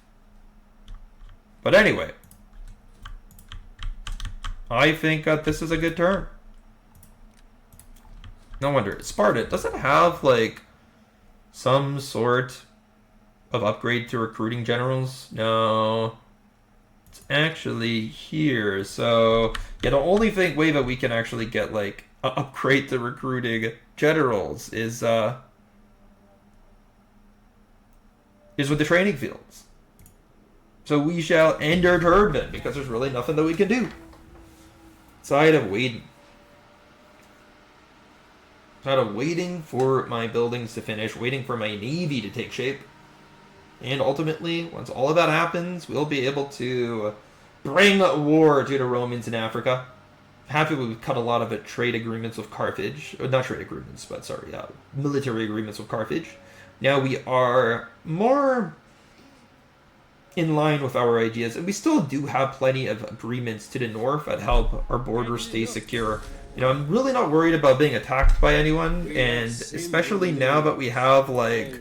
But anyway, I think this is a good turn. No wonder. Sparta, does it have, like, some sort of upgrade to recruiting generals? No. It's actually here. So, yeah, the only way that we can actually get, like, upgrade to recruiting generals is with the training fields. So we shall end our turn then, because there's really nothing that we can do. Side of waiting. Kind of waiting for my buildings to finish, waiting for my navy to take shape. And ultimately, once all of that happens, we'll be able to bring war to the Romans in Africa. Happy we've cut a lot of the trade agreements with Carthage. Or not trade agreements, but sorry, military agreements with Carthage. Now we are more in line with our ideas, and we still do have plenty of agreements to the north that help our borders stay secure. You know, I'm really not worried about being attacked by anyone, and especially now that we have, like,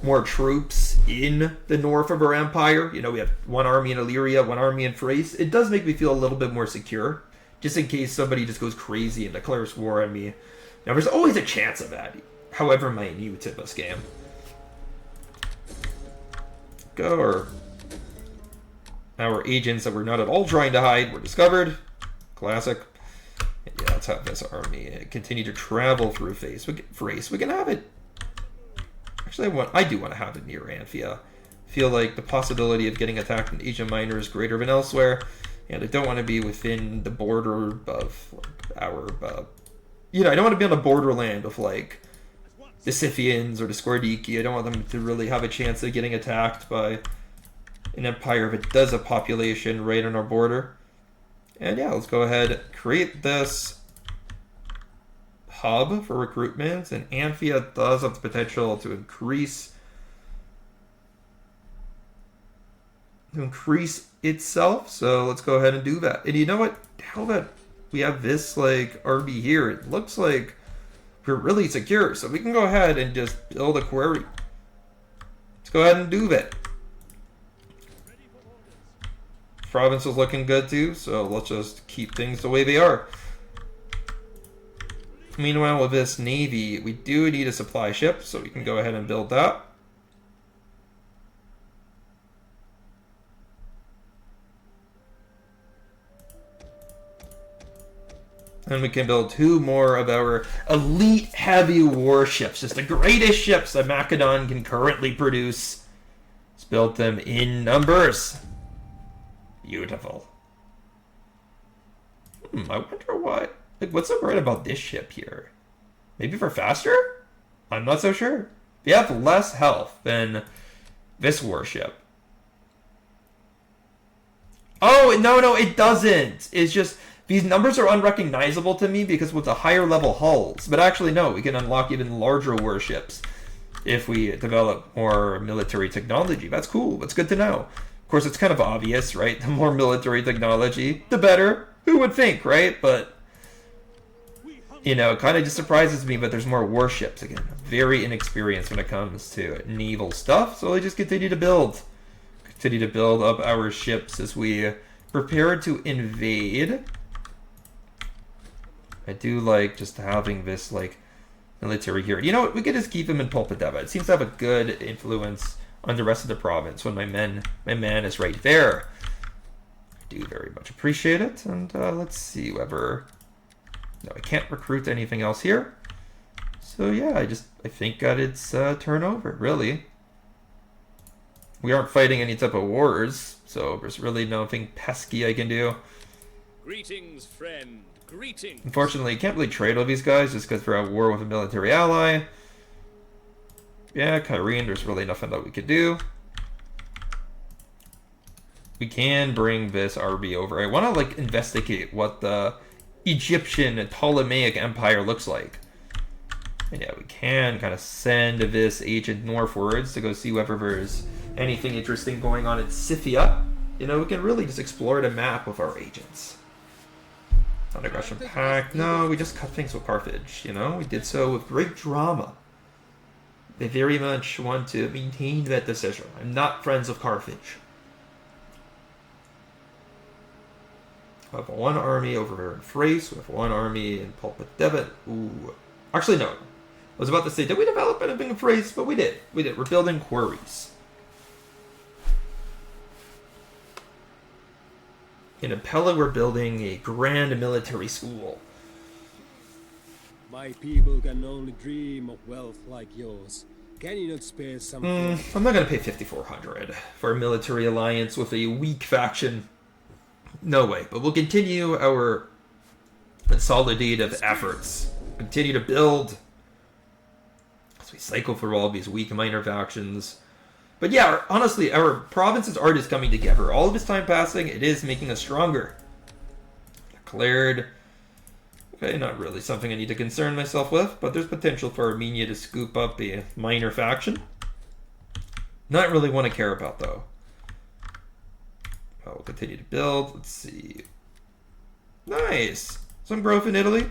more troops in the north of our empire. You know, we have 1 army in Illyria, 1 army in Thrace. It does make me feel a little bit more secure, just in case somebody just goes crazy and declares war on me. Now, there's always a chance of that, however minute in this game. Go, our agents that we're not at all trying to hide were discovered. Classic. Yeah, let's have this army continue to travel through Thrace. We can have it. Actually, I do want to have it near Anphia. I feel like the possibility of getting attacked in Asia Minor is greater than elsewhere, and I don't want to be within the border of like, our. You know, I don't want to be on the borderland of like the Scythians or the Skordiki. I don't want them to really have a chance of getting attacked by an empire that does a population right on our border. And yeah, let's go ahead, create this hub for recruitment, and Anphia does have the potential to increase to increase itself. So let's go ahead and do that. And you know what? How about we have this like RB here? It looks like we're really secure. So we can go ahead and just build a quarry. Let's go ahead and do that. Province is looking good too, so let's just keep things the way they are. Meanwhile, with this navy, we do need a supply ship, so we can go ahead and build that. And we can build 2 more of our elite heavy warships, just the greatest ships that Macedon can currently produce. Let's build them in numbers. Beautiful. I wonder what... Like, what's so great about this ship here? Maybe for faster? I'm not so sure. If you have less health than this warship. Oh, no, it doesn't. It's just... These numbers are unrecognizable to me because with the higher level hulls. But actually, no, we can unlock even larger warships if we develop more military technology. That's cool. That's good to know. Of course, it's kind of obvious, right? The more military technology, the better. Who would think, right? But, you know, it kind of just surprises me, but there's more warships. Again, very inexperienced when it comes to naval stuff. So I just continue to build. Continue to build up our ships as we prepare to invade. I do like just having this, like, military here. You know what? We could just keep him in Pulpideva. It seems to have a good influence on the rest of the province when my man is right there. I do very much appreciate it. And let's see whether... No, I can't recruit anything else here. So yeah, I think that it's turnover, really. We aren't fighting any type of wars, so there's really nothing pesky I can do. Greetings, friend. Greetings. Unfortunately, you can't really trade with these guys just because they're at war with a military ally. Yeah, Kyrene, there's really nothing that we could do. We can bring this RB over. I want to, like, investigate what the Egyptian Ptolemaic Empire looks like. And yeah, we can kind of send this agent northwards to go see whether there's anything interesting going on in Scythia. You know, we can really just explore the map with our agents. Non-aggression pact. No, we just cut things with Carthage, you know? We did so with great drama. They very much want to maintain that decision. I'm not friends of Carthage. We have 1 army over here in Thrace. We have 1 army in Pulpideva. Ooh. Actually, no. I was about to say, did we develop anything in Thrace? But we did. We did. We're building quarries. In Apella, we're building a grand military school. My people can only dream of wealth like yours. Can you not spare something? I'm not going to pay 5,400 for a military alliance with a weak faction. No way. But we'll continue our consolidative efforts. Continue to build as we cycle through all these weak minor factions. But yeah, honestly, our province's art is coming together. All of this time passing, it is making us stronger. Declared. Okay, not really something I need to concern myself with, but there's potential for Armenia to scoop up a minor faction. Not really one I care about, though. We'll continue to build. Let's see. Nice! Some growth in Italy.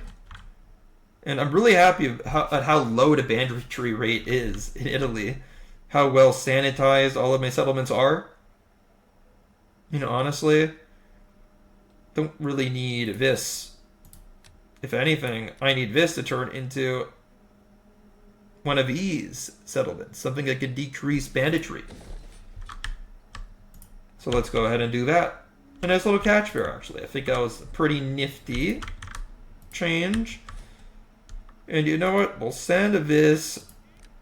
And I'm really happy at how low the banditry rate is in Italy. How well sanitized all of my settlements are. You know, honestly, don't really need this. If anything, I need this to turn into one of these settlements. Something that could decrease banditry. So let's go ahead and do that. A nice little catch fair, actually. I think that was a pretty nifty change. And you know what? We'll send this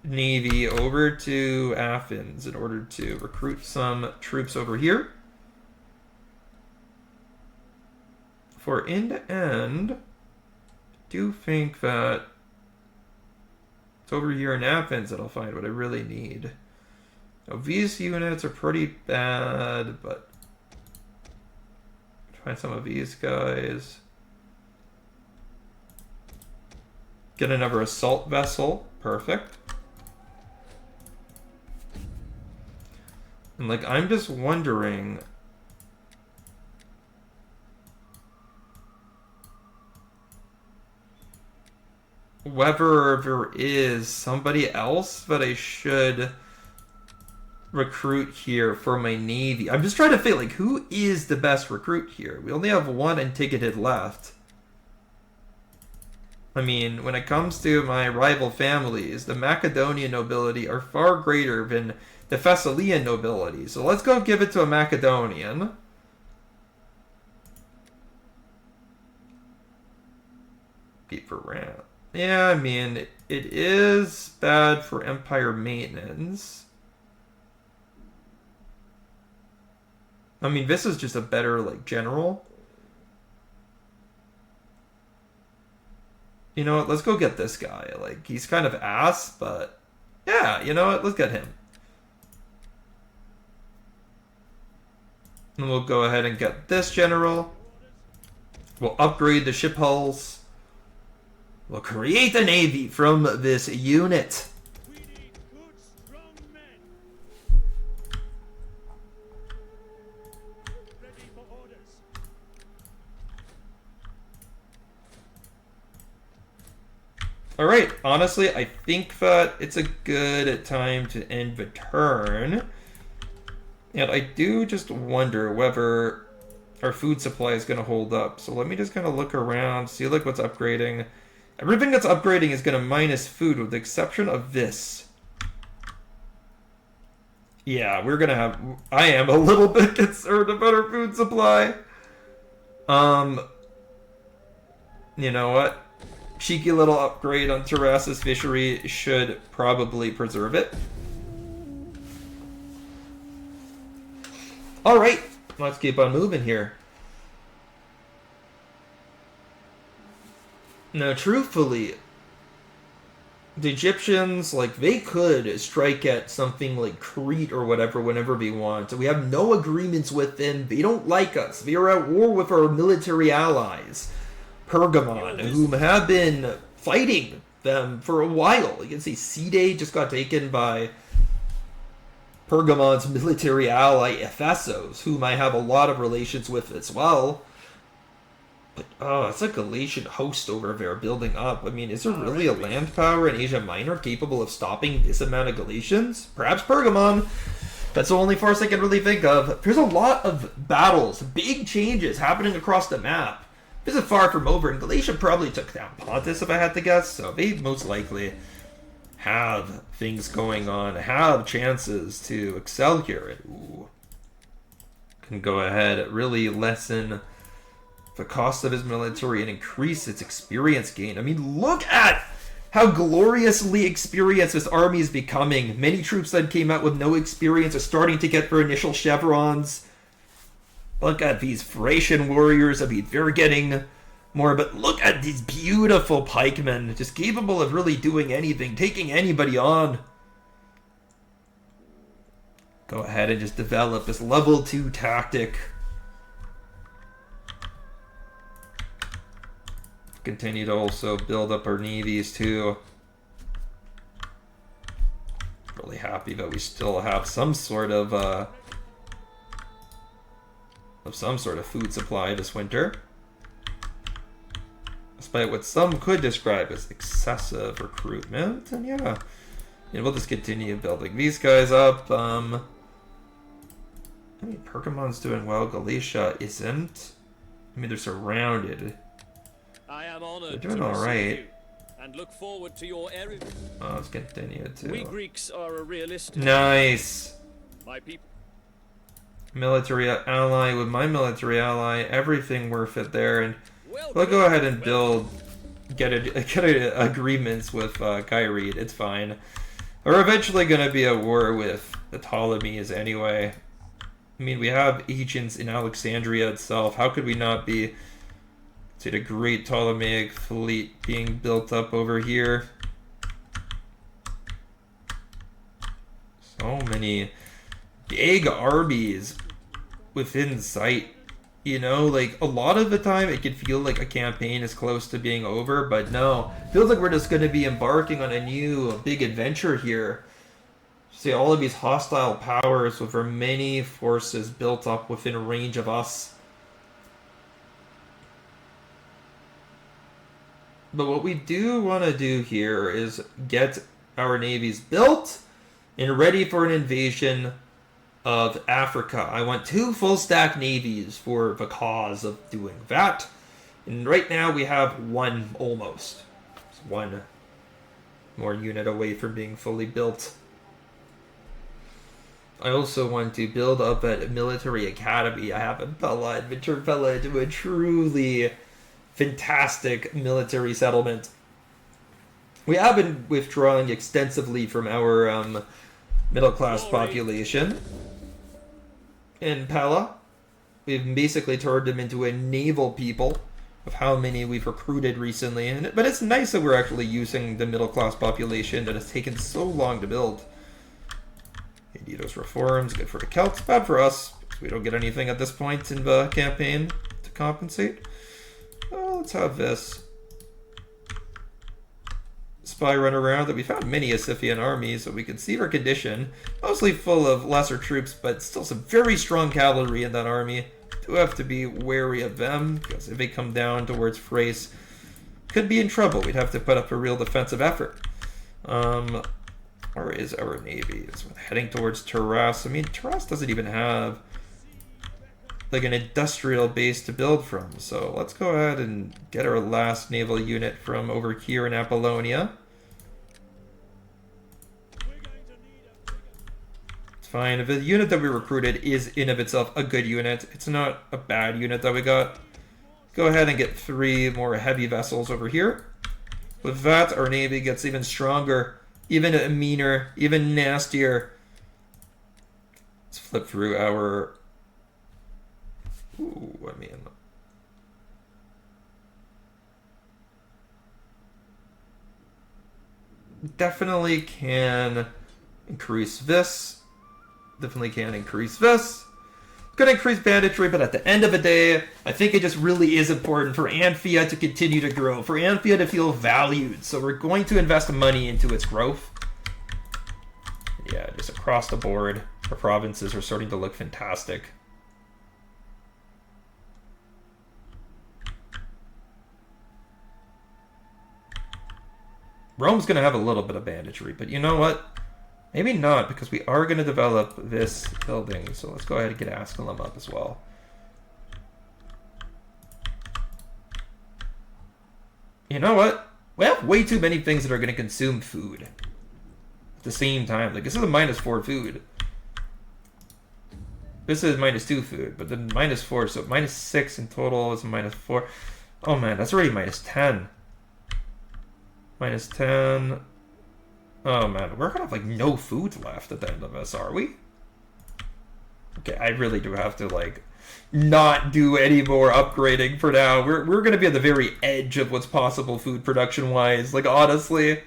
navy over to Athens in order to recruit some troops over here. For in the end, I do think that it's over here in Athens that I'll find what I really need. Now, these units are pretty bad, but find some of these guys. Get another assault vessel. Perfect. And, like, I'm just wondering... whether there is somebody else that I should recruit here for my navy. I'm just trying to think, like, who is the best recruit here? We only have one unticketed left. I mean, when it comes to my rival families, the Macedonian nobility are far greater than the Thessalian nobility. So let's go give it to a Macedonian. Keep for rant. Yeah, I mean, it is bad for empire maintenance. I mean, this is just a better, like, general. You know what, let's go get this guy. Like, he's kind of ass, but... yeah, you know what, let's get him. And we'll go ahead and get this general. We'll upgrade the ship hulls. We'll create a navy from this unit. We need good, strong men. Ready for orders. Alright, honestly, I think that it's a good time to end the turn. And I do just wonder whether our food supply is going to hold up. So let me just kind of look around, see like what's upgrading. Everything that's upgrading is going to minus food with the exception of this. Yeah, we're going to have... I am a little bit concerned about our food supply. You know what? Cheeky little upgrade on Terrassus Fishery should probably preserve it. Alright, let's keep on moving here. Now, truthfully, the Egyptians, like, they could strike at something like Crete or whatever whenever they want. We have no agreements with them. They don't like us. They are at war with our military allies. Pergamon, whom have been fighting them for a while. You can see Cide just got taken by Pergamon's military ally Ephesus, whom I have a lot of relations with as well. But, oh, it's a Galatian host over there building up. I mean, is there really a land power in Asia Minor capable of stopping this amount of Galatians? Perhaps Pergamon. That's the only force I can really think of. There's a lot of battles, big changes happening across the map. This is far from over, and Galatia probably took down Pontus if I had to guess, so they most likely have things going on, have chances to excel here. Ooh. Can go ahead, really lessen the cost of his military and increase its experience gain. I mean, look at how gloriously experienced this army is becoming. Many troops that came out with no experience are starting to get their initial chevrons. Look at these Thracian warriors. I mean, they're getting more, but look at these beautiful pikemen, just capable of really doing anything, taking anybody on. Go ahead and just develop this level 2 tactic. Continue to also build up our navies too. Really happy that we still have some sort of food supply this winter, despite what some could describe as excessive recruitment. And yeah, we'll just continue building these guys up. I mean, Pergamon's doing well. Galatia isn't. I mean, they're surrounded. I am honored They're doing to all receive right. you, and look forward to your area. Oh, let's continue We to. Greeks are a realistic. Nice. My people. Military ally with my military ally. Everything worth it there, and we'll go ahead and build, get agreements with Kyrie. It's fine. We're eventually going to be at war with the Ptolemies anyway. I mean, we have agents in Alexandria itself. How could we not be? See the great Ptolemaic fleet being built up over here. So many big armies within sight. You know, like, a lot of the time it can feel like a campaign is close to being over, but no. Feels like we're just going to be embarking on a new big adventure here. See all of these hostile powers with our many forces built up within range of us. But what we do want to do here is get our navies built and ready for an invasion of Africa. I want 2 full stack navies for the cause of doing that. And right now we have 1 almost. It's 1 more unit away from being fully built. I also want to build up that military academy I have in Pella and turn Pella into a truly fantastic military settlement. We have been withdrawing extensively from our middle-class population in Pella. We've basically turned them into a naval people of how many we've recruited recently. But it's nice that we're actually using the middle-class population that has taken so long to build. Those reforms, good for the Celts, bad for us, because we don't get anything at this point in the campaign to compensate. Well, let's have this spy run around that we found many a Scythian army, so we can see their condition. Mostly full of lesser troops, but still some very strong cavalry in that army. Do have to be wary of them, because if they come down towards Thrace, could be in trouble. We'd have to put up a real defensive effort. Where is our navy? It's heading towards Taras. I mean, Taras doesn't even have like an industrial base to build from. So let's go ahead and get our last naval unit from over here in Apollonia. It's fine. If the unit that we recruited is in of itself a good unit, it's not a bad unit that we got. Go ahead and get 3 more heavy vessels over here. With that, our navy gets even stronger. Even meaner, even nastier. Let's flip through our... Ooh, I mean... Definitely can increase this. Definitely can increase this. Could increase banditry, but at the end of the day, I think it just really is important for Anthea to continue to grow, for Anthea to feel valued. So we're going to invest money into its growth. Yeah, just across the board, our provinces are starting to look fantastic. Rome's going to have a little bit of banditry, but you know what? Maybe not, because we are going to develop this building. So let's go ahead and get Asculum up as well. You know what? We have way too many things that are going to consume food at the same time. Like, this is a -4 food. This is -2 food, but then -4, so -6 in total is a -4. Oh man, that's already -10. -10. Oh man, we're gonna have like no food left at the end of this, are we? Okay, I really do have to like not do any more upgrading for now. We're gonna be at the very edge of what's possible food production wise. Like honestly,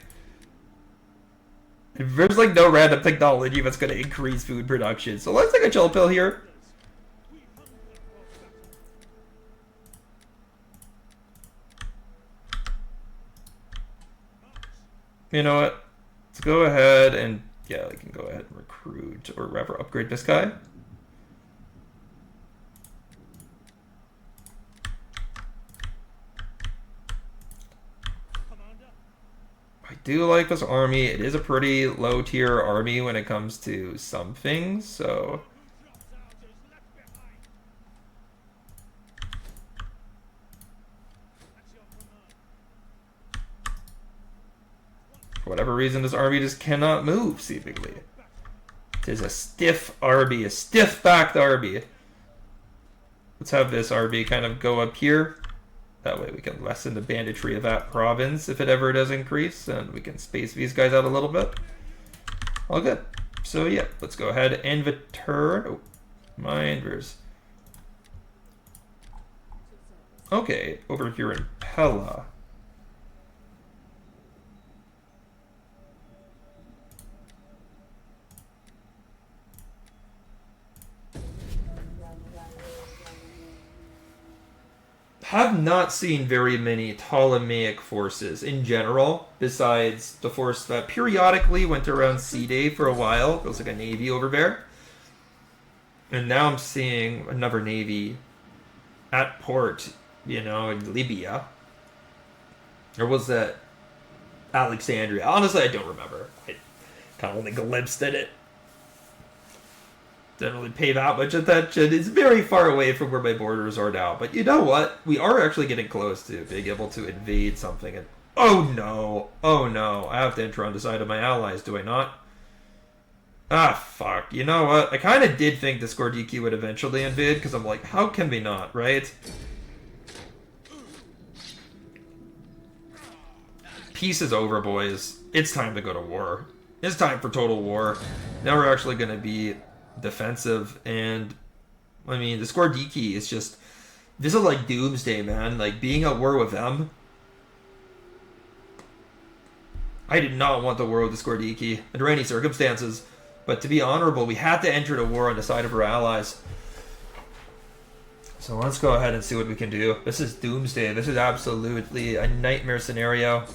there's like no random technology that's gonna increase food production. So let's take a chill pill here. You know what? Let's go ahead and, yeah, we can go ahead and recruit or rather upgrade this guy. I do like this army. It is a pretty low tier army when it comes to some things, so... For whatever reason, this army just cannot move, seemingly. It is a stiff army, a stiff-backed army. Let's have this army kind of go up here. That way we can lessen the banditry of that province if it ever does increase, and we can space these guys out a little bit. All good. So yeah, let's go ahead and the turn. Oh, mind, there's... Okay, over here in Pella. have not seen very many Ptolemaic forces in general, besides the force that periodically went around Sea Day for a while. It was like a navy over there. And now I'm seeing another navy at port, you know, in Libya. Or was that Alexandria? Honestly, I don't remember. I kind of only glimpsed at it. Didn't really pay that much attention. It's very far away from where my borders are now. But you know what? We are actually getting close to being able to invade something. And oh no! Oh no! I have to enter on the side of my allies, do I not? Ah, fuck. You know what? I kind of did think the Skordiki would eventually invade, because I'm like, how can we not, right? Peace is over, boys. It's time to go to war. It's time for total war. Now we're actually going to be defensive, and I mean, the Skordiki is just, this is like doomsday, man. Like, being at war with them, I did not want the war with the Skordiki under any circumstances, but to be honorable, we had to enter the war on the side of our allies. So let's go ahead and see what we can do. This is doomsday. This is absolutely a nightmare scenario.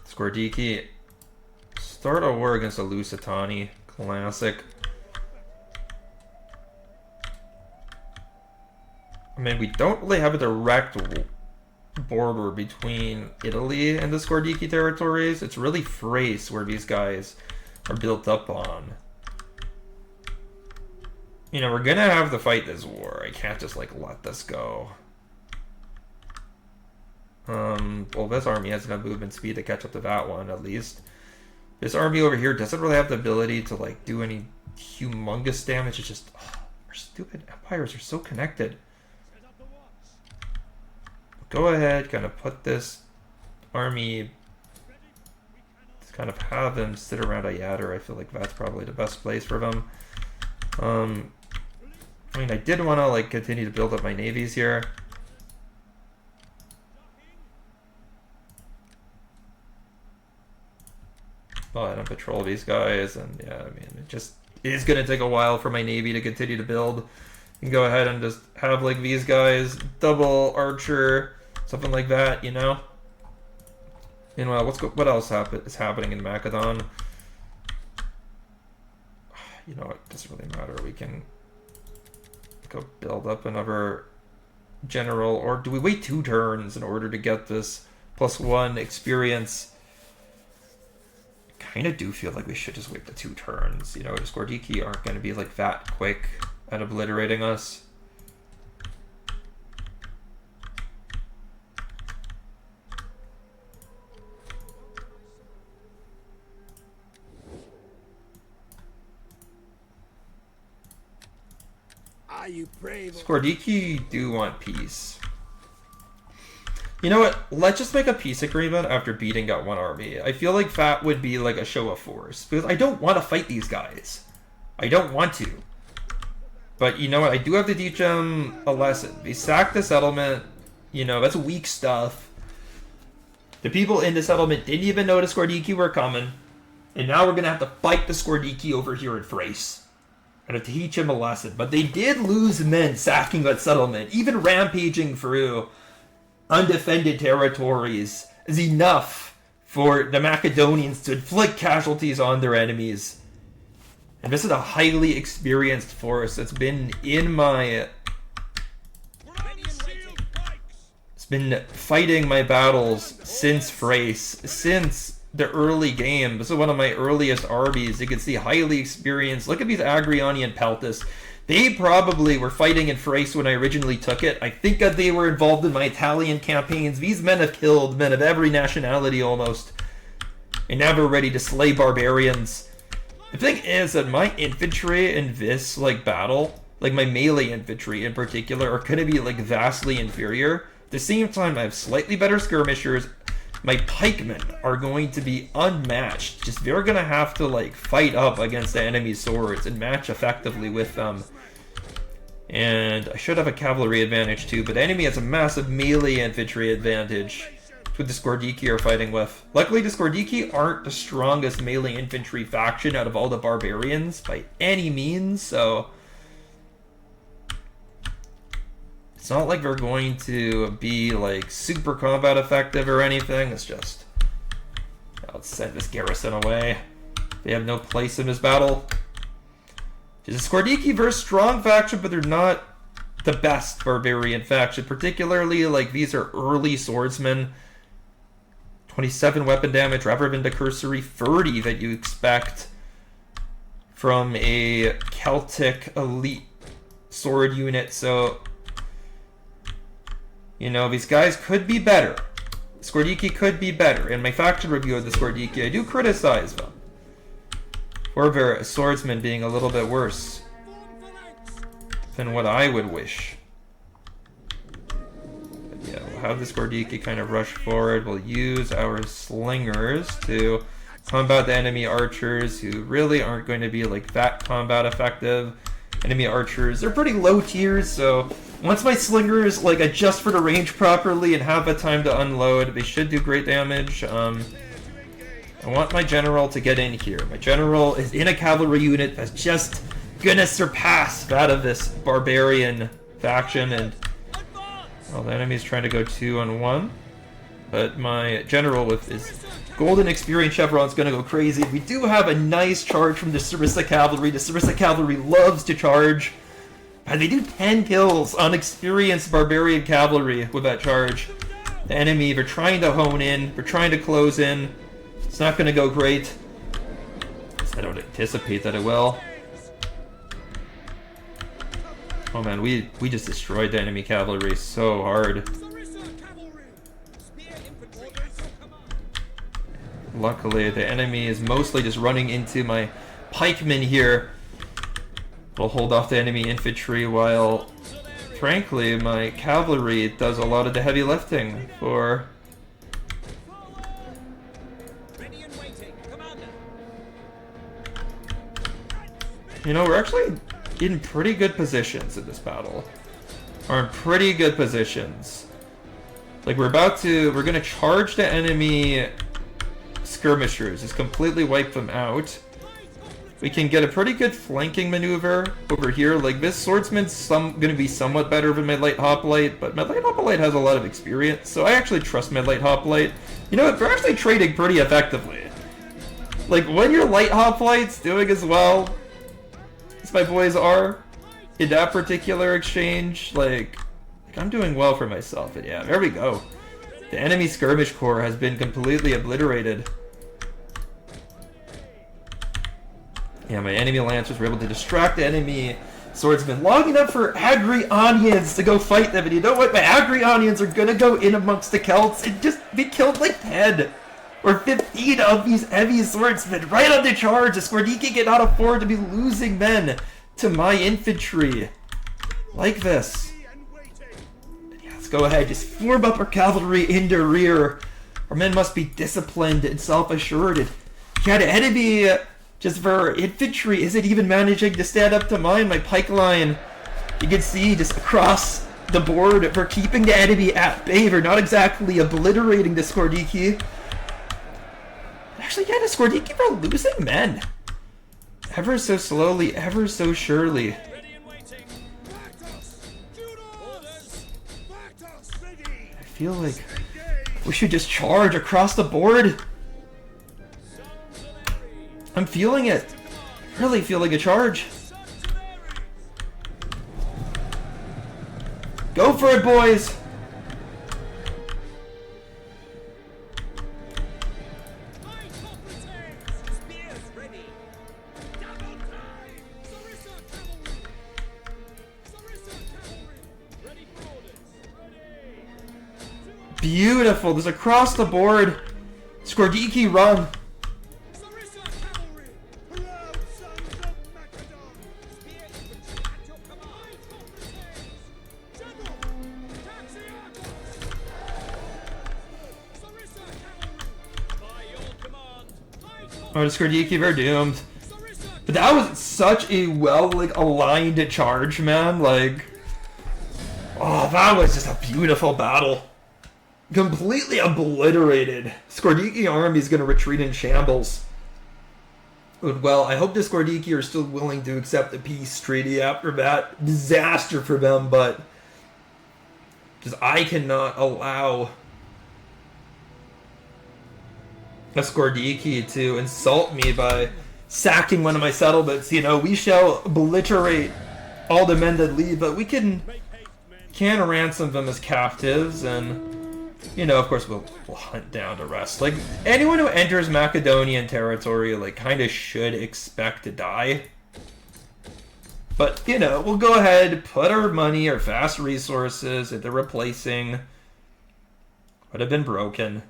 Skordiki, start a war against the Lusitani. Classic. I mean, we don't really have a direct border between Italy and the Skordiki territories. It's really Thrace where these guys are built up on. You know, we're gonna have to fight this war. I can't just, like, let this go. Well, this army has enough movement speed to catch up to that one, at least. This army over here doesn't really have the ability to, like, do any humongous damage. It's just, our stupid empires are so connected. Go ahead, kind of put this army, kind of have them sit around Ayatar. I feel like that's probably the best place for them. I mean, I did want to, like, continue to build up my navies here. Go ahead and patrol these guys, and yeah, I mean, it just is going to take a while for my navy to continue to build. You can go ahead and just have, like, these guys, double archer, something like that, you know? Meanwhile, what else is happening in Macedon? You know, it doesn't really matter. We can go build up another general, or do we wait 2 turns in order to get this +1 experience? I kind of do feel like we should just wait the 2 turns. You know, the Skordiki aren't going to be, like, that quick at obliterating us. Are you brave? Skordiki do want peace. You know what? Let's just make a peace agreement after beating out one army. I feel like that would be like a show of force. Because I don't want to fight these guys. I don't want to. But you know what? I do have to teach them a lesson. They sacked the settlement. You know, that's weak stuff. The people in the settlement didn't even know the Skordiki were coming. And now we're going to have to fight the Skordiki over here in Thrace. And to teach him a lesson. But they did lose men sacking that settlement. Even rampaging through undefended territories is enough for the Macedonians to inflict casualties on their enemies. And this is a highly experienced force that's been in my... It's been fighting my battles since Thrace, since the early game. This is one of my earliest armies. You can see highly experienced. Look at these Agriani and Peltis. They probably were fighting in Thrace when I originally took it. I think that they were involved in my Italian campaigns. These men have killed men of every nationality almost. And now they're ready to slay barbarians. The thing is that my infantry in this, like, battle, like my melee infantry in particular, are going to be, like, vastly inferior. At the same time, I have slightly better skirmishers. My pikemen are going to be unmatched. Just, they're going to have to, like, fight up against the enemy's swords and match effectively with them. And I should have a cavalry advantage too, but the enemy has a massive melee infantry advantage. what the Skordiki are fighting with. Luckily, the Skordiki aren't the strongest melee infantry faction out of all the barbarians by any means, so it's not like they're going to be like super combat effective or anything. It's just, let's send this garrison away. They have no place in this battle. The Skordiki, very strong faction, but they're not the best barbarian faction. Particularly, like, these are early swordsmen. 27 weapon damage rather than the cursory 30 that you expect from a Celtic elite sword unit. So, you know, these guys could be better. Skordiki could be better. In my faction review of the Skordiki, I do criticize them for their swordsmen being a little bit worse than what I would wish. But yeah, we'll have the Skordiki kind of rush forward. We'll use our slingers to combat the enemy archers, who really aren't going to be like that combat effective. Enemy archers, they're pretty low tiers, so once my slingers like adjust for the range properly and have the time to unload, they should do great damage. I want my general to get in here. My general is in a cavalry unit that's just gonna surpass that of this barbarian faction, and well, the enemy's trying to go 2-on-1, but my general with his golden experience chevron is gonna go crazy. We do have a nice charge from the Sarissa cavalry. The Sarissa cavalry loves to charge, and they do 10 kills on experienced barbarian cavalry with that charge. The enemy, they're trying to hone in, they're trying to close in. It's not going to go great. I don't anticipate that it will. Oh man, we just destroyed the enemy cavalry so hard. Luckily, the enemy is mostly just running into my pikemen here. We'll hold off the enemy infantry while, frankly, my cavalry does a lot of the heavy lifting for... You know, we're actually in pretty good positions in this battle. We're in pretty good positions. Like, we're gonna charge the enemy skirmishers, just completely wipe them out. We can get a pretty good flanking maneuver over here. Like, this swordsman's gonna be somewhat better than my light hoplite, but my light hoplite has a lot of experience, so I actually trust my light hoplite. You know what, they're actually trading pretty effectively. Like, when your light hoplite's doing as well as my boys are in that particular exchange, like I'm doing well for myself. And yeah, there we go. The enemy skirmish corps has been completely obliterated. Yeah, my enemy lancers were able to distract the enemy swordsmen long enough for Agrionians to go fight them. And you know what? My Agrionians are gonna go in amongst the Celts and just be killed like 10 or 15 of these heavy swordsmen right on the charge. The Skordiki cannot afford to be losing men to my infantry like this. Yeah, let's go ahead, just form up our cavalry in the rear. Our men must be disciplined and self-assured. Yeah, the enemy, just for infantry, isn't even managing to stand up to mine. My pike line, you can see just across the board, we're keeping the enemy at bay. We're not exactly obliterating the Skordiki. Actually, yeah, the Skordiki are losing men. Ever so slowly, ever so surely. I feel like we should just charge across the board. I'm feeling it. Really feeling a charge. Go for it, boys. Beautiful. There's across the board. Skordiki run. Oh, the Skordiki are doomed. But that was such a well aligned charge, man. Like, oh, that was just a beautiful battle. completely obliterated. Skordiki army is going to retreat in shambles. Well, I hope the Skordiki are still willing to accept the peace treaty after that disaster for them, but just I cannot allow a Skordiki to insult me by sacking one of my settlements. You know, we shall obliterate all the men that leave, but we can ransom them as captives, and you know, of course, we'll hunt down the rest. Like, anyone who enters Macedonian territory, like, kind of should expect to die. But, you know, we'll go ahead, put our money, our fast resources into replacing what have been broken.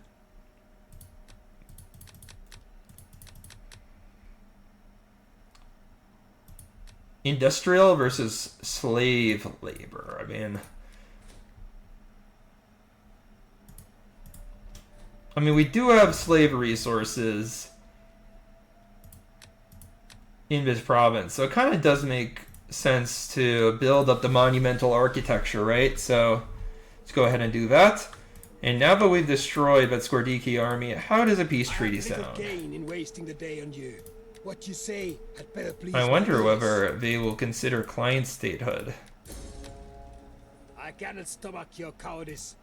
Industrial versus slave labor. I mean, we do have slave resources in this province, so it kind of does make sense to build up the monumental architecture, right? So let's go ahead and do that. And now that we've destroyed that Skordiki army, how does a peace treaty sound? In wasting the day on you. What you say had better please I wonder my ears. whether they will consider client statehood. I cannot stomach your cowardice.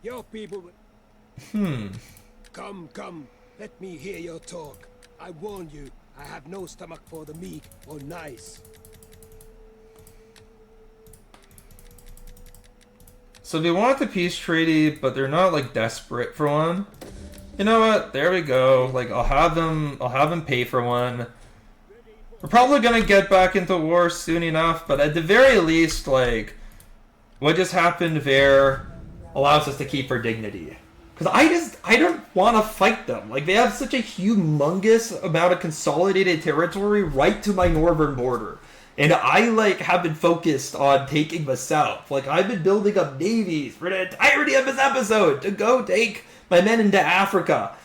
Your people. Come, let me hear your talk. I warn you, I have no stomach for the meek or nice. So they want the peace treaty, but they're not like desperate for one. You know what? There we go. Like, I'll have them pay for one. We're probably gonna get back into war soon enough, but at the very least, like, what just happened there allows us to keep our dignity. Because I don't want to fight them. Like, they have such a humongous amount of consolidated territory right to my northern border. And I, like, have been focused on taking the south. Like, I've been building up navies for the entirety of this episode to go take my men into Africa.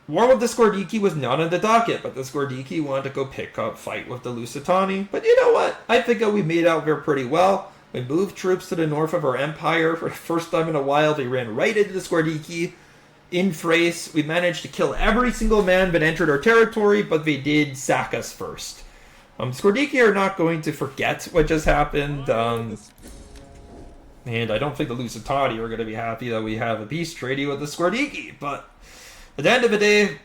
War with the Skordiki was not on the docket, but the Skordiki wanted to go pick up fight with the Lusitani. But you know what? I think that we made out there pretty well. We moved troops to the north of our empire for the first time in a while. They ran right into the Skordiki in Thrace. We managed to kill every single man that entered our territory, but they did sack us first. Skordiki are not going to forget what just happened, and I don't think the Lusitani are going to be happy that we have a peace treaty with the Skordiki, but at the end of the day,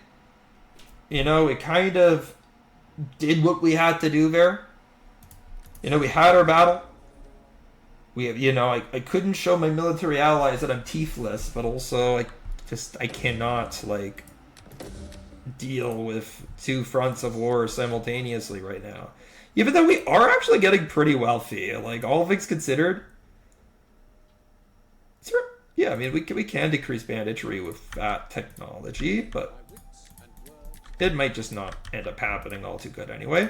you know, we kind of did what we had to do there. You know, we had our battle. I couldn't show my military allies that I'm teethless, but also I cannot, like, deal with two fronts of war simultaneously right now. Even though we are actually getting pretty wealthy, like, all things considered. Yeah, I mean, we can decrease banditry with that technology, but it might just not end up happening all too good anyway.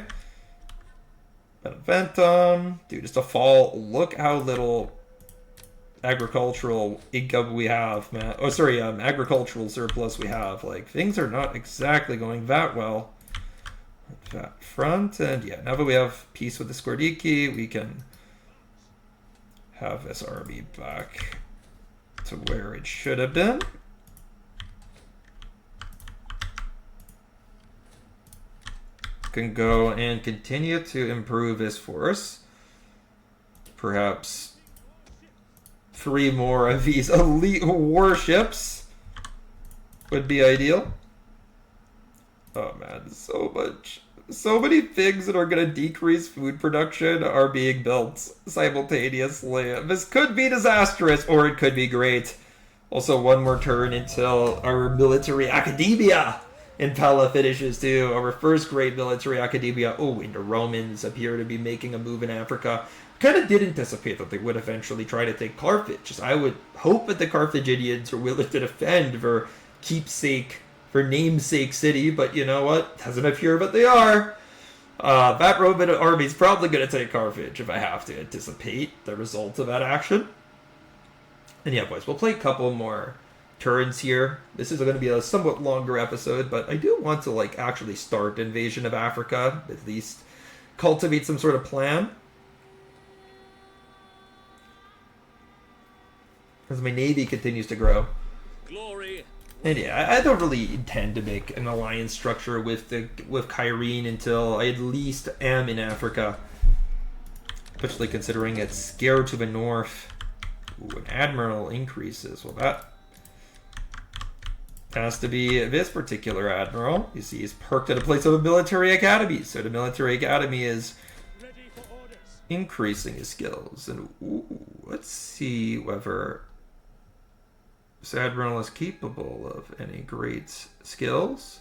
Beneventum, dude, just a fall. Look how little agricultural income we have, man. Oh, sorry, agricultural surplus we have. Like, things are not exactly going that well at that front. And yeah, now that we have peace with the Skordiki, we can have this army back to where it should have been. Can go and continue to improve his force. Perhaps 3 more of these elite warships would be ideal. Oh man, so many things that are going to decrease food production are being built simultaneously. This could be disastrous, or it could be great. Also, one more turn until our military academia in Pella finishes too. Our first great military academia. Oh, and the Romans appear to be making a move in Africa. Kind of did anticipate that they would eventually try to take Carthage. I would hope that the Carthaginians are willing to defend their keepsake, for namesake city, but you know what? Doesn't appear that they are. That Roman army is probably going to take Carthage if I have to anticipate the result of that action. And yeah, boys, we'll play a couple more turns here. This is going to be a somewhat longer episode, but I do want to, like, actually start Invasion of Africa, at least cultivate some sort of plan. as my navy continues to grow. Glory. And yeah, I don't really intend to make an alliance structure with Kyrene until I at least am in Africa. Especially considering it's scared to the north. Ooh, an admiral increases. Well, that has to be this particular admiral. You see, he's perked at a place of a military academy. So the military academy is Ready for orders. increasing his skills. And ooh, let's see whether this admiral is capable of any great skills.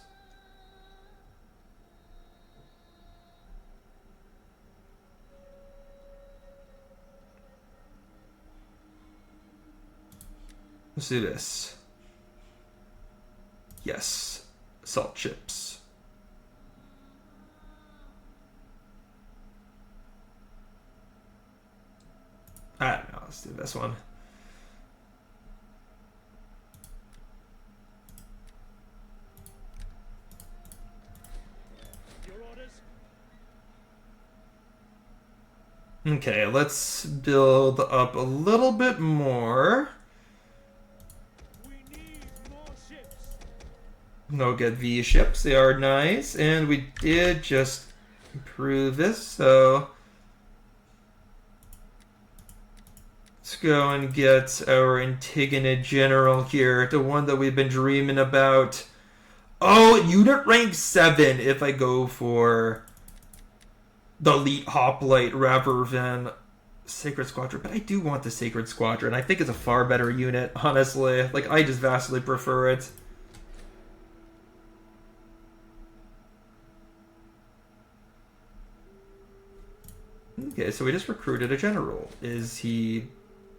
Let's do this. Yes, salt chips. I don't know, let's do this one. Your orders. Okay, let's build up a little bit more. We need more ships. No get V ships, they are nice, and we did just improve this, so let's go and get our Antigone general here, the one that we've been dreaming about. Oh, unit rank 7 if I go for the elite hoplite rather than Sacred Squadron, but I do want the Sacred Squadron. I think it's a far better unit, honestly. Like, I just vastly prefer it. Okay, so we just recruited a general. Is he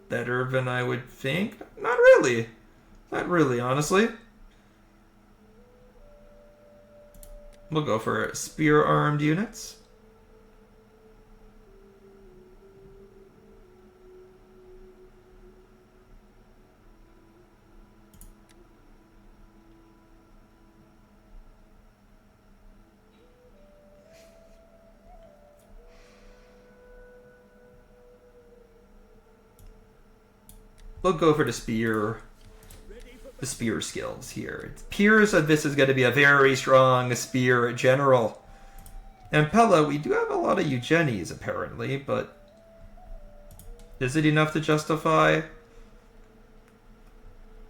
better than I would think? Not really. Not really, honestly. We'll go for spear-armed units. We'll go for the spear skills here. It appears that this is going to be a very strong spear general. And Pella, we do have a lot of Eugenes apparently, but is it enough to justify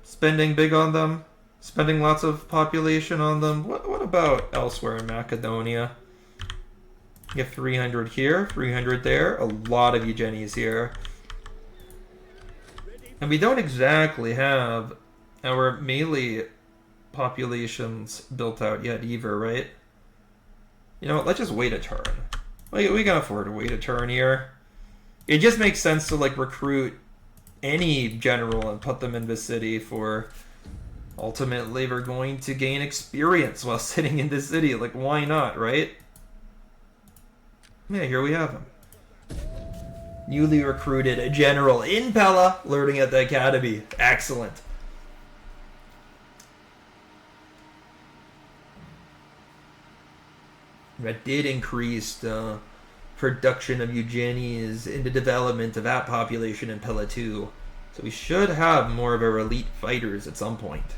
spending big on them? Spending lots of population on them? What about elsewhere in Macedonia? You have 300 here, 300 there, a lot of Eugenes here. And we don't exactly have our melee populations built out yet either, right? You know what, let's just wait a turn. We can afford to wait a turn here. It just makes sense to like recruit any general and put them in the city for ultimately we're going to gain experience while sitting in the city. Like, why not, right? Yeah, here we have him. Newly recruited a general in Pella, learning at the academy. Excellent. That did increase the production of Eugenes in the development of that population in Pella 2. So we should have more of our elite fighters at some point.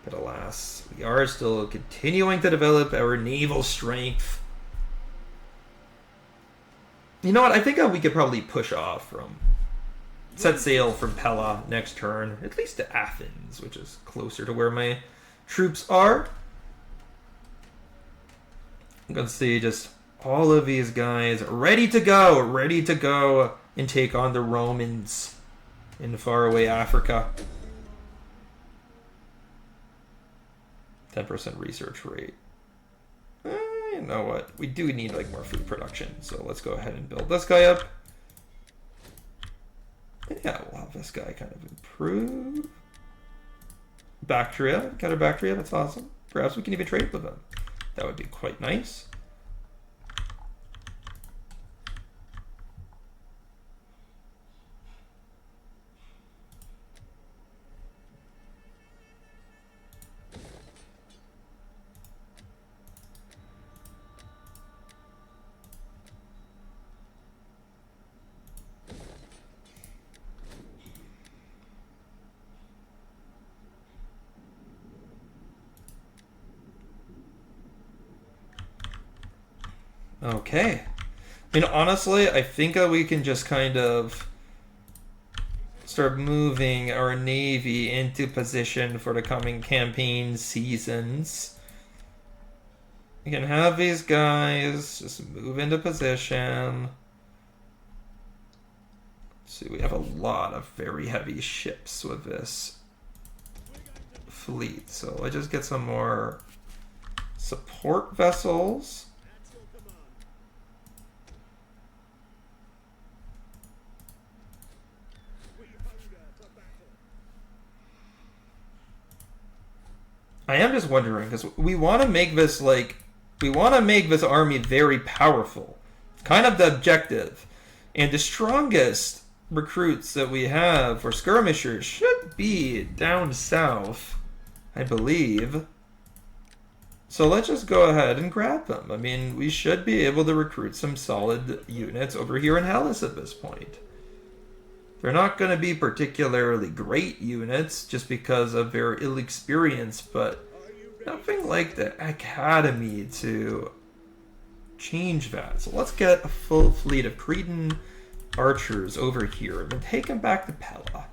But alas, we are still continuing to develop our naval strength. You know what? I think we could probably push off from... set sail from Pella next turn. At least to Athens, which is closer to where my troops are. I'm going to see just all of these guys ready to go and take on the Romans in faraway Africa. 10% research rate. You know what? We do need like more food production, so let's go ahead and build this guy up. And yeah, we'll have this guy kind of improve. Bactria, got a Bactria, that's awesome. Perhaps we can even trade with them. That would be quite nice. Okay. I mean, honestly, I think that we can just kind of start moving our navy into position for the coming campaign seasons. We can have these guys just move into position. Let's see, we have a lot of very heavy ships with this fleet, so let's just get some more support vessels. I am just wondering, because we want to make this, like, we want to make this army very powerful. Kind of the objective. And the strongest recruits that we have for skirmishers should be down south, I believe. So let's just go ahead and grab them. I mean, we should be able to recruit some solid units over here in Hellas at this point. They're not going to be particularly great units just because of their ill experience, but nothing like the academy to change that. So let's get a full fleet of Cretan archers over here and take them back to Pella.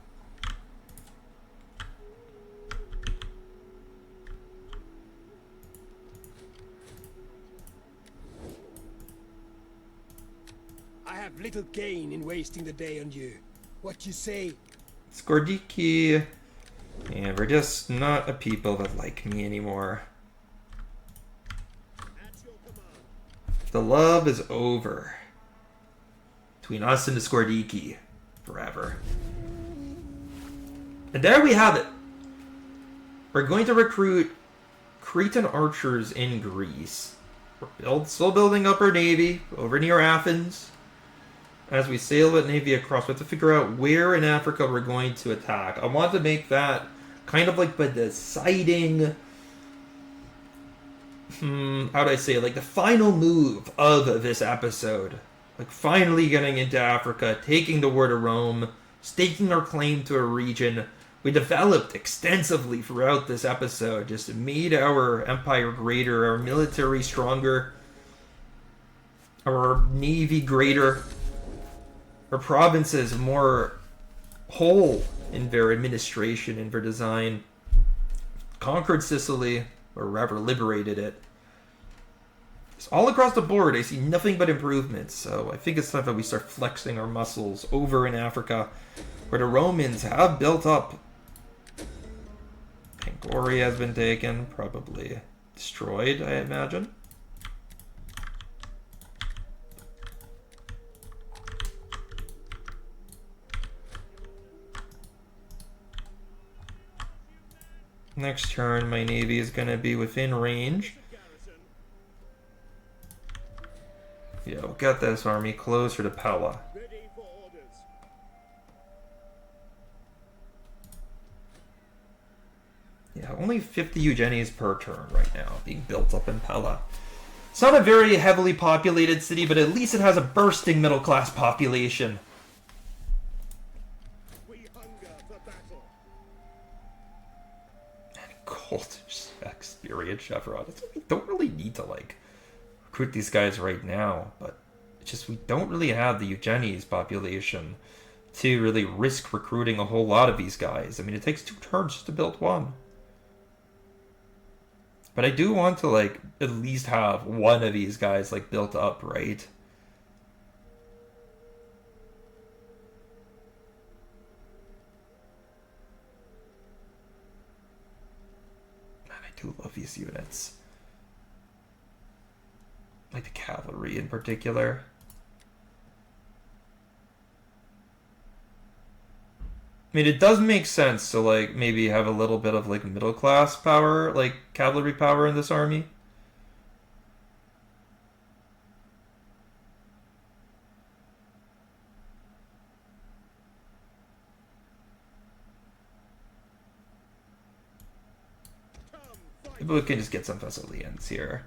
I have little gain in wasting the day on you. What you say? Skordiki. Yeah, we're just not a people that like me anymore. The love is over between us and the Skordiki forever. And there we have it. We're going to recruit Cretan archers in Greece. We're still building up our navy over near Athens. As we sail that navy across, we have to figure out where in Africa we're going to attack. I want to make that kind of like the deciding, how do I say it? Like the final move of this episode. Like finally getting into Africa, taking the war to Rome, staking our claim to a region we developed extensively throughout this episode. Just made our empire greater, our military stronger, our navy greater, our provinces more whole in their administration and their design. Conquered Sicily, or rather liberated it. It's all across the board. I see nothing but improvements. So I think it's time that we start flexing our muscles over in Africa, where the Romans have built up. Angora has been taken, probably destroyed, I imagine. Next turn, my navy is going to be within range. Yeah, we'll get this army closer to Pella. Yeah, only 50 Eugenies per turn right now being built up in Pella. It's not a very heavily populated city, but at least it has a bursting middle-class population. Gold experience chevron. We don't really need to like recruit these guys right now, but it's just we don't really have the Eugenies population to really risk recruiting a whole lot of these guys. I mean, it takes 2 turns just to build one. But I do want to like at least have one of these guys like built up, right? I do love these units. Like the cavalry in particular. I mean, it does make sense to like maybe have a little bit of like middle class power, like cavalry power in this army. Maybe we can just get some Thessalians here.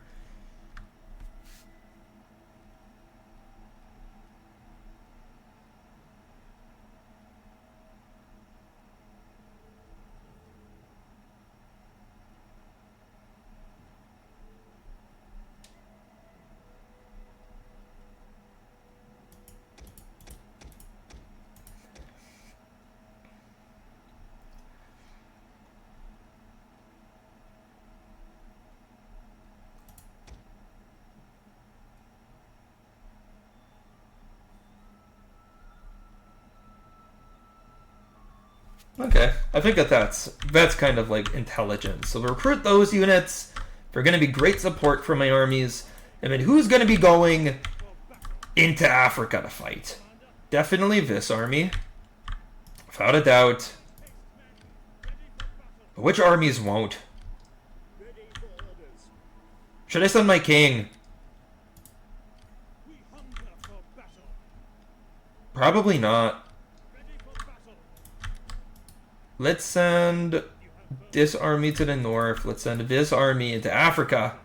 Okay, I think that's kind of like intelligence. So recruit those units. They're going to be great support for my armies. And then who's going to be going into Africa to fight? Definitely this army, without a doubt. But which armies won't? Should I send my king? Probably not. Let's send this army to the north. Let's send this army into Africa.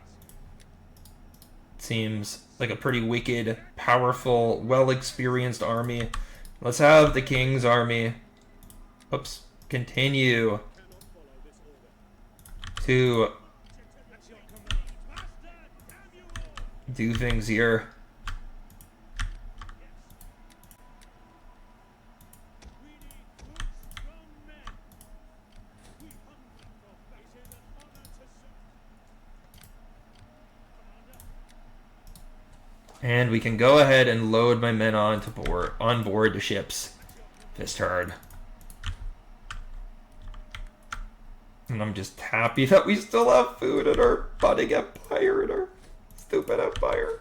Seems like a pretty wicked, powerful, well-experienced army. Let's have the king's army. Oops. Continue to do things here. And we can go ahead and load my men on board the ships this turn. And I'm just happy that we still have food in our budding empire, in our stupid empire.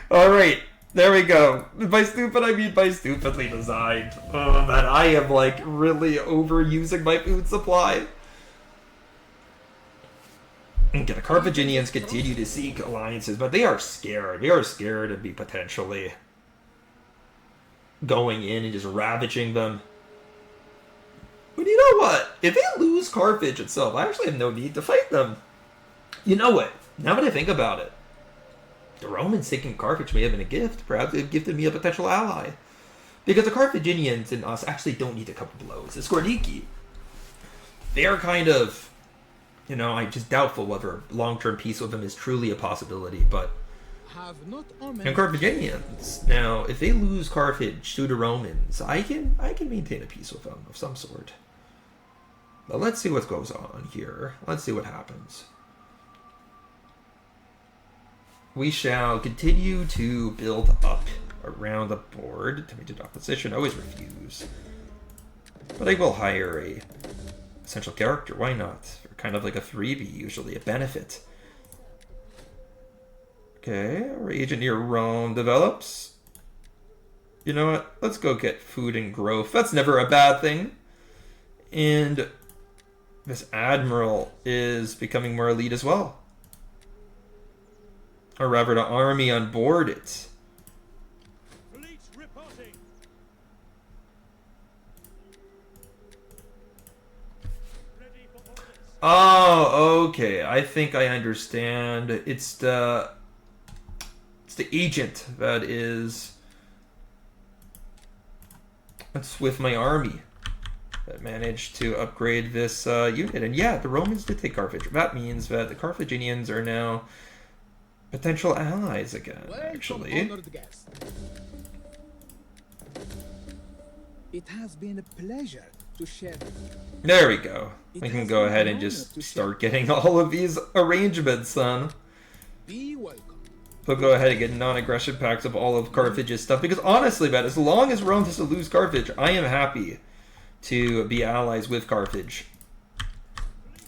Alright, there we go. By stupid, I mean by stupidly designed. Oh man, I am like really overusing my food supply. Okay, the Carthaginians continue to seek alliances, but they are scared. They are scared of me potentially going in and just ravaging them. But you know what? If they lose Carthage itself, I actually have no need to fight them. You know what? Now that I think about it, the Romans taking Carthage may have been a gift. Perhaps they've gifted me a potential ally. Because the Carthaginians and us actually don't need to come to blows. The Scordiki, they are kind of... You know, I'm just doubtful whether long-term peace with them is truly a possibility, but... And Carthaginians, now, if they lose Carthage to the Romans, I can maintain a peace with them of some sort. But let's see what goes on here. Let's see what happens. We shall continue to build up around the board. Tempted opposition, always refuse. But I will hire a essential character, why not? Kind of like a freebie, usually a benefit. Okay, our agent near Rome develops. You know what? Let's go get food and growth. That's never a bad thing. And this admiral is becoming more elite as well. Or rather, the army on board it. Oh, okay. I think I understand. It's the agent that is that's with my army that managed to upgrade this unit. And yeah, the Romans did take Carthage. That means that the Carthaginians are now potential allies again, actually. It has been a pleasure to share. There we go. We can go ahead and just start getting all of these arrangements done. Be welcome. We'll go ahead and get non-aggression pacts of all of Carthage's stuff. Because honestly, man, as long as Rome doesn't lose Carthage, I am happy to be allies with Carthage.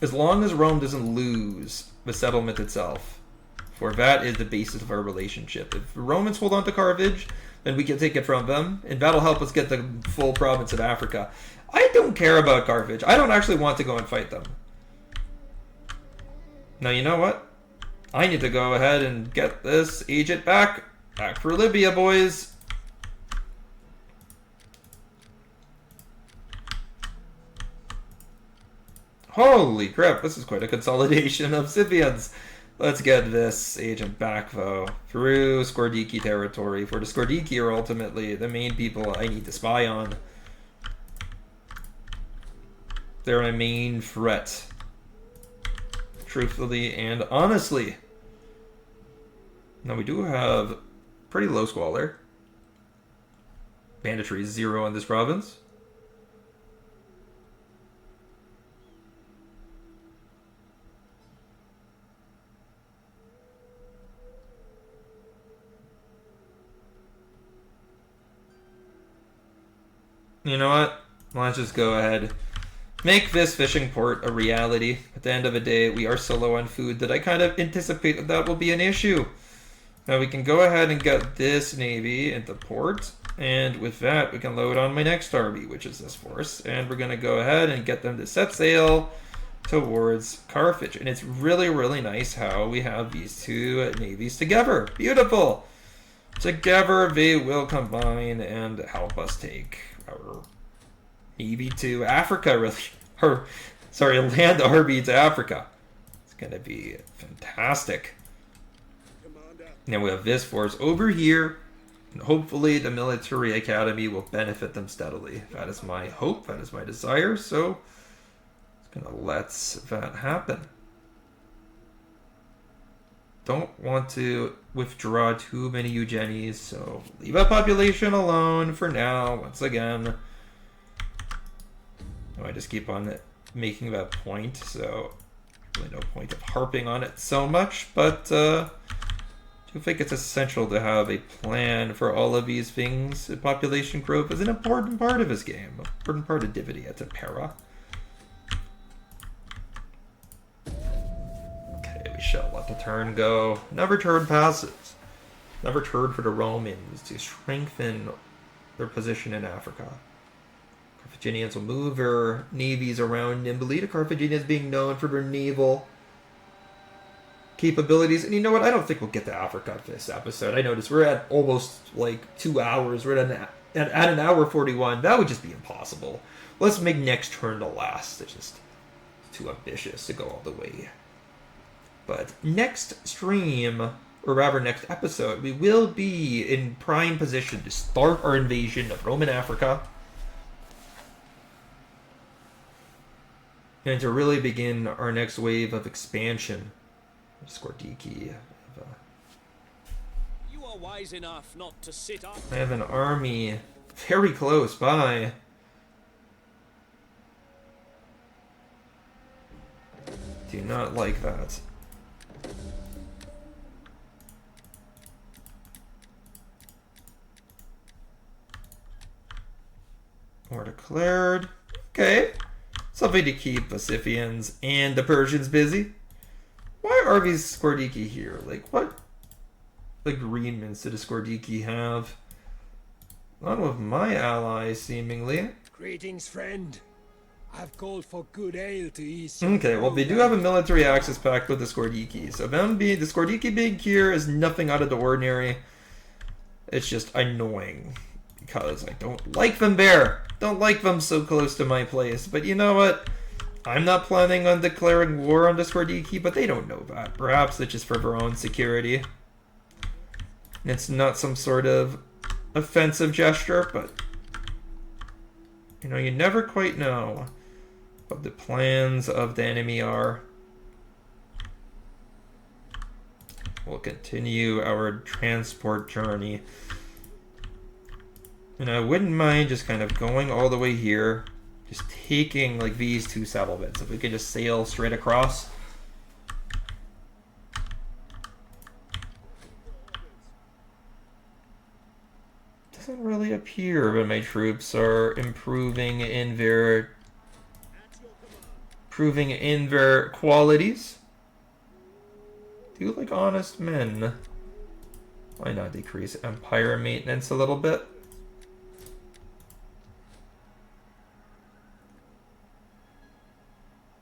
As long as Rome doesn't lose the settlement itself. For that is the basis of our relationship. If the Romans hold on to Carthage, then we can take it from them. And that'll help us get the full province of Africa. I don't care about Carthage. I don't actually want to go and fight them. Now, you know what? I need to go ahead and get this agent back. Back for Libya, boys. Holy crap, this is quite a consolidation of Scythians. Let's get this agent back, though, through Scordiki territory. For the Scordiki are ultimately the main people I need to spy on. They're my main threat. Truthfully and honestly. Now, we do have pretty low squalor. Banditry is 0 in this province. You know what? Let's just go ahead. Make this fishing port a reality. At the end of the day, we are so low on food that I kind of anticipate that that will be an issue. Now we can go ahead and get this navy into port. And with that, we can load on my next army, which is this force. And we're going to go ahead and get them to set sail towards Carthage. And it's really, really nice how we have these two navies together. Beautiful! Together, they will combine and help us take our navy to Africa, really. Or, sorry, land army to Africa. It's going to be fantastic. Now we have this force over here. And hopefully the military academy will benefit them steadily. That is my hope. That is my desire. So, it's going to let that happen. Don't want to withdraw too many Eugenies, so leave that population alone for now. Once again, I just keep on making that point, so really no point of harping on it so much, but I do think it's essential to have a plan for all of these things. Population growth is an important part of this game, an important part of Divinity at Impera. We shall let the turn go. Another turn passes. Another turn for the Romans to strengthen their position in Africa. Carthaginians will move their navies around nimbly. The Carthaginians being known for their naval capabilities. And you know what? I don't think we'll get to Africa this episode. I noticed we're at almost like 2 hours. We're at an hour 41. That would just be impossible. Let's make next turn the last. It's just too ambitious to go all the way. But next stream, or rather next episode, we will be in prime position to start our invasion of Roman Africa. And to really begin our next wave of expansion. Skordiki. You are wise enough not to sit up. I have an army very close by. Do not like that. War declared. Okay. Something to keep the Scythians and the Persians busy. Why are these Skordiki here? Like, what agreements did the Skordiki have? None with my allies, seemingly. Greetings, friend. I've called for good ale to ease. Okay, well, they do have a military access pact with the Skordiki. So them being the Skordiki being here is nothing out of the ordinary. It's just annoying. Because I don't like them there. Don't like them so close to my place. But you know what? I'm not planning on declaring war on the Skordiki, but they don't know that. Perhaps it's just for their own security. It's not some sort of offensive gesture, but you know, you never quite know what the plans of the enemy are. We'll continue our transport journey. And I wouldn't mind just kind of going all the way here, just taking like these two settlements. If we could just sail straight across. Doesn't really appear that my troops are improving in their qualities. Do like honest men. Why not decrease empire maintenance a little bit?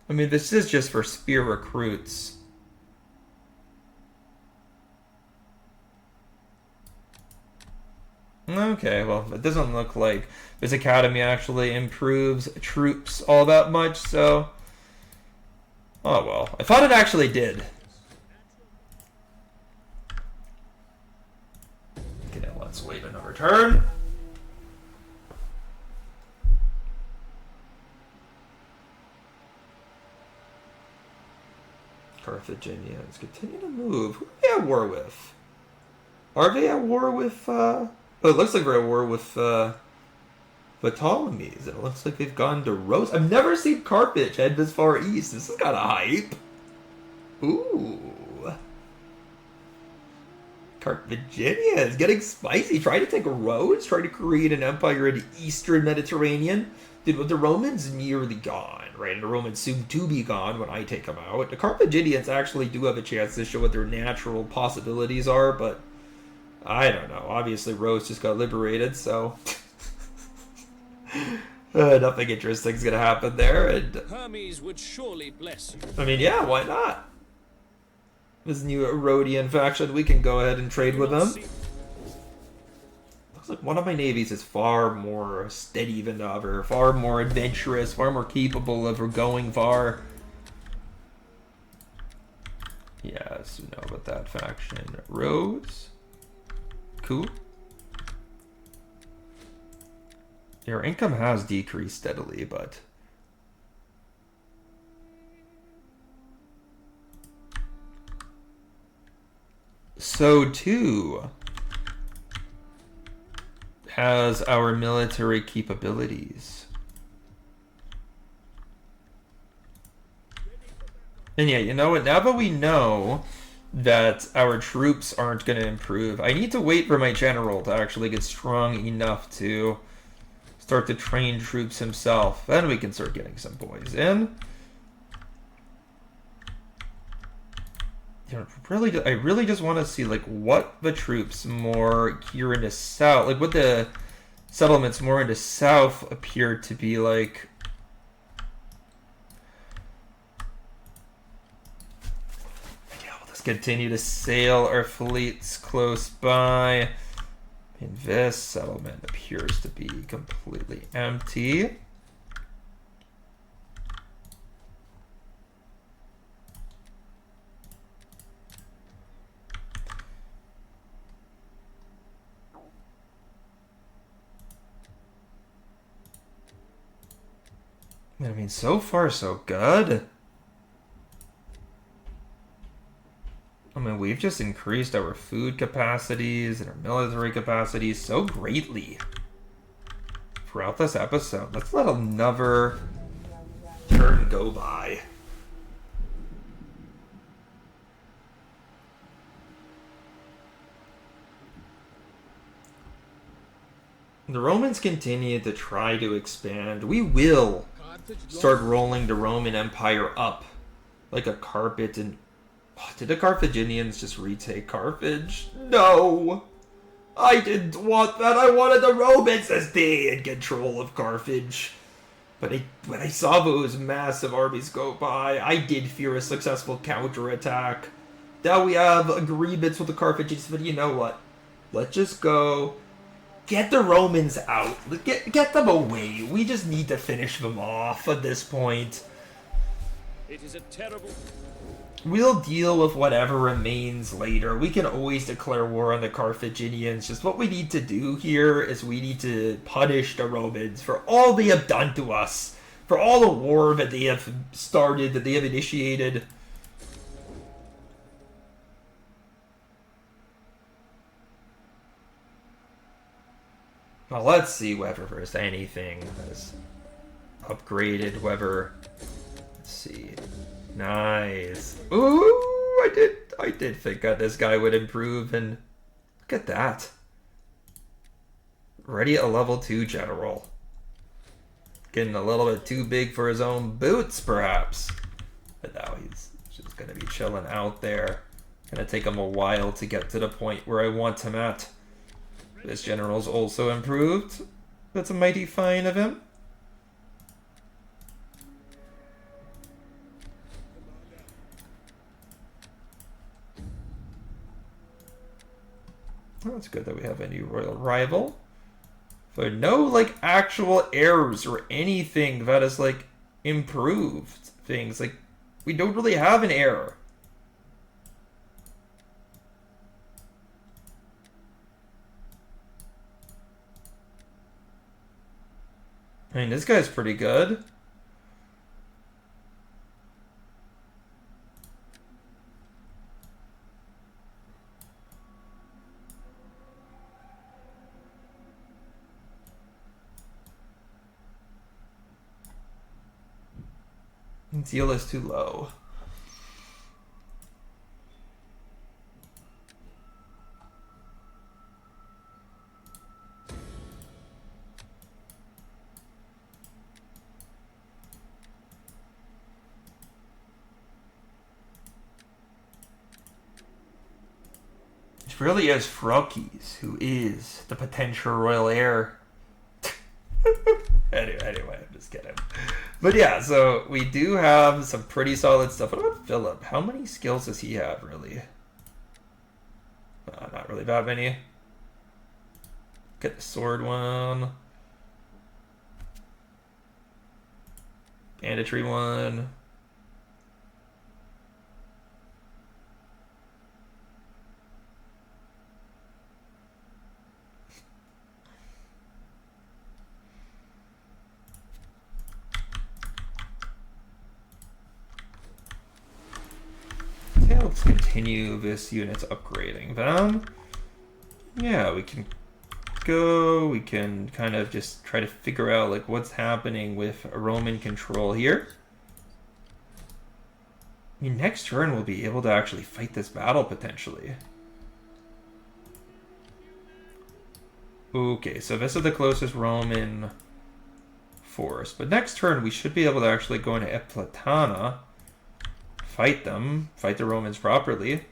I mean, this is just for spear recruits. Okay, well, it doesn't look like this academy actually improves troops all that much, so... Oh, well. I thought it actually did. Okay, let's wait another turn. Carthaginians continue to move. Who are they at war with? Are they at war with, Oh, it looks like they're at war with, the Ptolemies. It looks like they've gone to Rhodes. I've never seen Carthage head this far east. This is kind of hype. Ooh. Carthaginians getting spicy, trying to take Rhodes, trying to create an empire in the Eastern Mediterranean. Dude, with the Romans nearly gone, right? And the Romans soon to be gone when I take them out. The Carthaginians actually do have a chance to show what their natural possibilities are, but I don't know. Obviously, Rhodes just got liberated, so nothing interesting is going to happen there. And Hermes would surely bless you. I mean, yeah, why not? This new Rhodian faction, we can go ahead and trade with them. Looks like one of my navies is far more steady than the other, far more adventurous, far more capable of going far. Yes, we know about that faction. Rhodes. Cool. Your income has decreased steadily, but so too has our military capabilities. And yeah, you know what? Now that we know that our troops aren't going to improve, I need to wait for my general to actually get strong enough to start to train troops himself. Then we can start getting some boys in. You know, I really just want to see like what the troops more here in the south, like what the settlements more in the south appear to be like. Yeah, we'll just continue to sail our fleets close by. And this settlement appears to be completely empty. I mean, so far so good. I mean, we've just increased our food capacities and our military capacities so greatly throughout this episode. Let's let another turn go by. The Romans continue to try to expand. We will start rolling the Roman Empire up like a carpet. And did the Carthaginians just retake Carthage? No! I didn't want that. I wanted the Romans to stay in control of Carthage. But when I saw those massive armies go by, I did fear a successful counterattack. Now we have agreements with the Carthaginians, but you know what? Let's just go get the Romans out. Get them away. We just need to finish them off at this point. It is a terrible... We'll deal with whatever remains later. We can always declare war on the Carthaginians. Just what we need to do here is we need to punish the Romans for all they have done to us. For all the war that they have started, that they have initiated. Well, let's see whether there's anything that's upgraded, whether... Let's see. Nice. Ooh, I did think that this guy would improve, and look at that. Already a level 2 general. Getting a little bit too big for his own boots, perhaps. But now he's just gonna be chilling out there. Gonna take him a while to get to the point where I want him at. This general's also improved. That's a mighty fine of him. Oh, it's good that we have a new royal rival. So no, like, actual errors or anything that has, like, improved things. Like, we don't really have an error. I mean, this guy's pretty good. Deal is too low. really is Frokis, who is the potential royal heir. Anyway, I'm just kidding. But yeah, so we do have some pretty solid stuff. What about Philip? How many skills does he have, really? Not really that many. Get the sword one. Banditry one. Okay, let's continue this unit's upgrading. Then, yeah, we can go. We can kind of just try to figure out like what's happening with Roman control here. I mean, next turn we'll be able to actually fight this battle potentially. Okay, so this is the closest Roman force, but next turn we should be able to actually go into Eplatana, fight them, fight the Romans properly.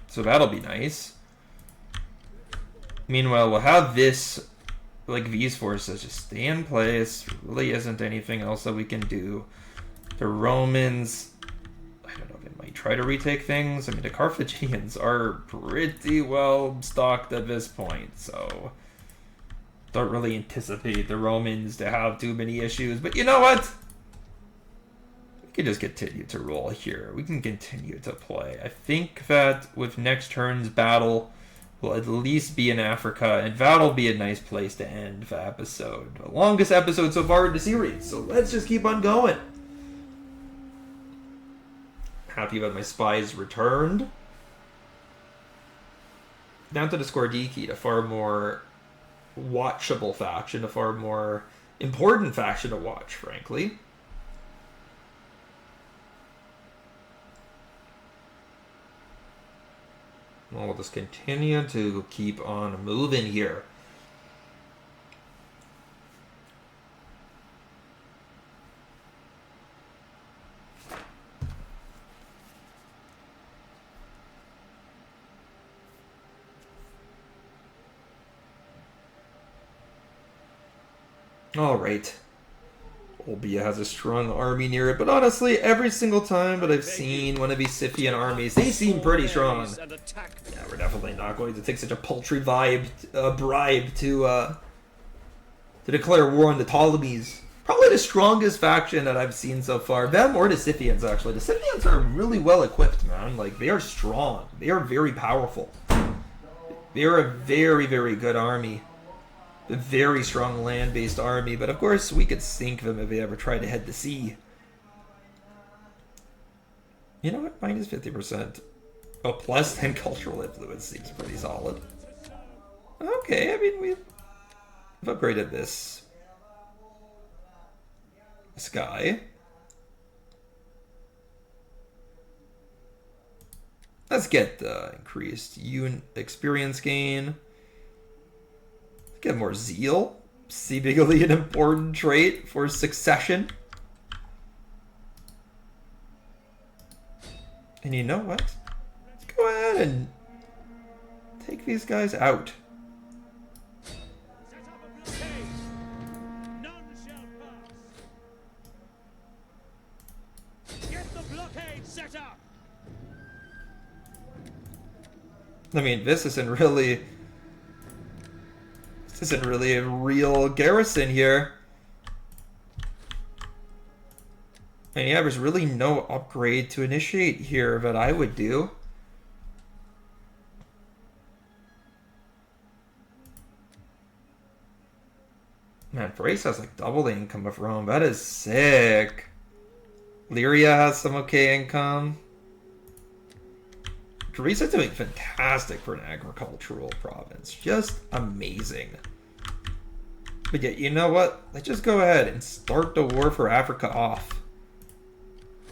So that'll be nice. Meanwhile, we'll have this, like these forces just stay in place. Really isn't anything else that we can do. The Romans, I don't know, they might try to retake things. I mean, the Carthaginians are pretty well stocked at this point, so don't really anticipate the Romans to have too many issues. But you know what? We can just continue to roll here. We can continue to play. I think that with next turn's battle, we'll at least be in Africa, and that'll be a nice place to end the episode. The longest episode so far in the series, so let's just keep on going. Happy that my spies returned. Down to the Scordiki, a far more watchable faction, a far more important faction to watch, frankly. Well, we'll just continue to keep on moving here. Alright. Olbia has a strong army near it, but honestly, every single time that I've seen one of these Scythian armies, they seem pretty strong. Yeah, we're definitely not going to take such a paltry bribe to declare war on the Ptolemies. Probably the strongest faction that I've seen so far. Them or the Scythians, actually. The Scythians are really well equipped, man. Like, they are strong. They are very powerful. They are a very, very good army. A very strong land-based army, but of course we could sink them if they ever tried to head to sea. You know what? Minus 50%. Oh, plus 10 cultural influence seems pretty solid. Okay, I mean, we've upgraded this guy. Let's get increased unit experience gain. Get more zeal, seemingly an important trait for succession. And you know what? Let's go ahead and take these guys out. Set up a blockade. None shall pass. Get the blockade set up. I mean, this isn't really a real garrison here. And yeah, there's really no upgrade to initiate here that I would do. Man, Thrace has like double the income of Rome. That is sick. Lyria has some okay income. Greece is doing fantastic for an agricultural province. Just amazing. But yeah, you know what? Let's just go ahead and start the war for Africa off.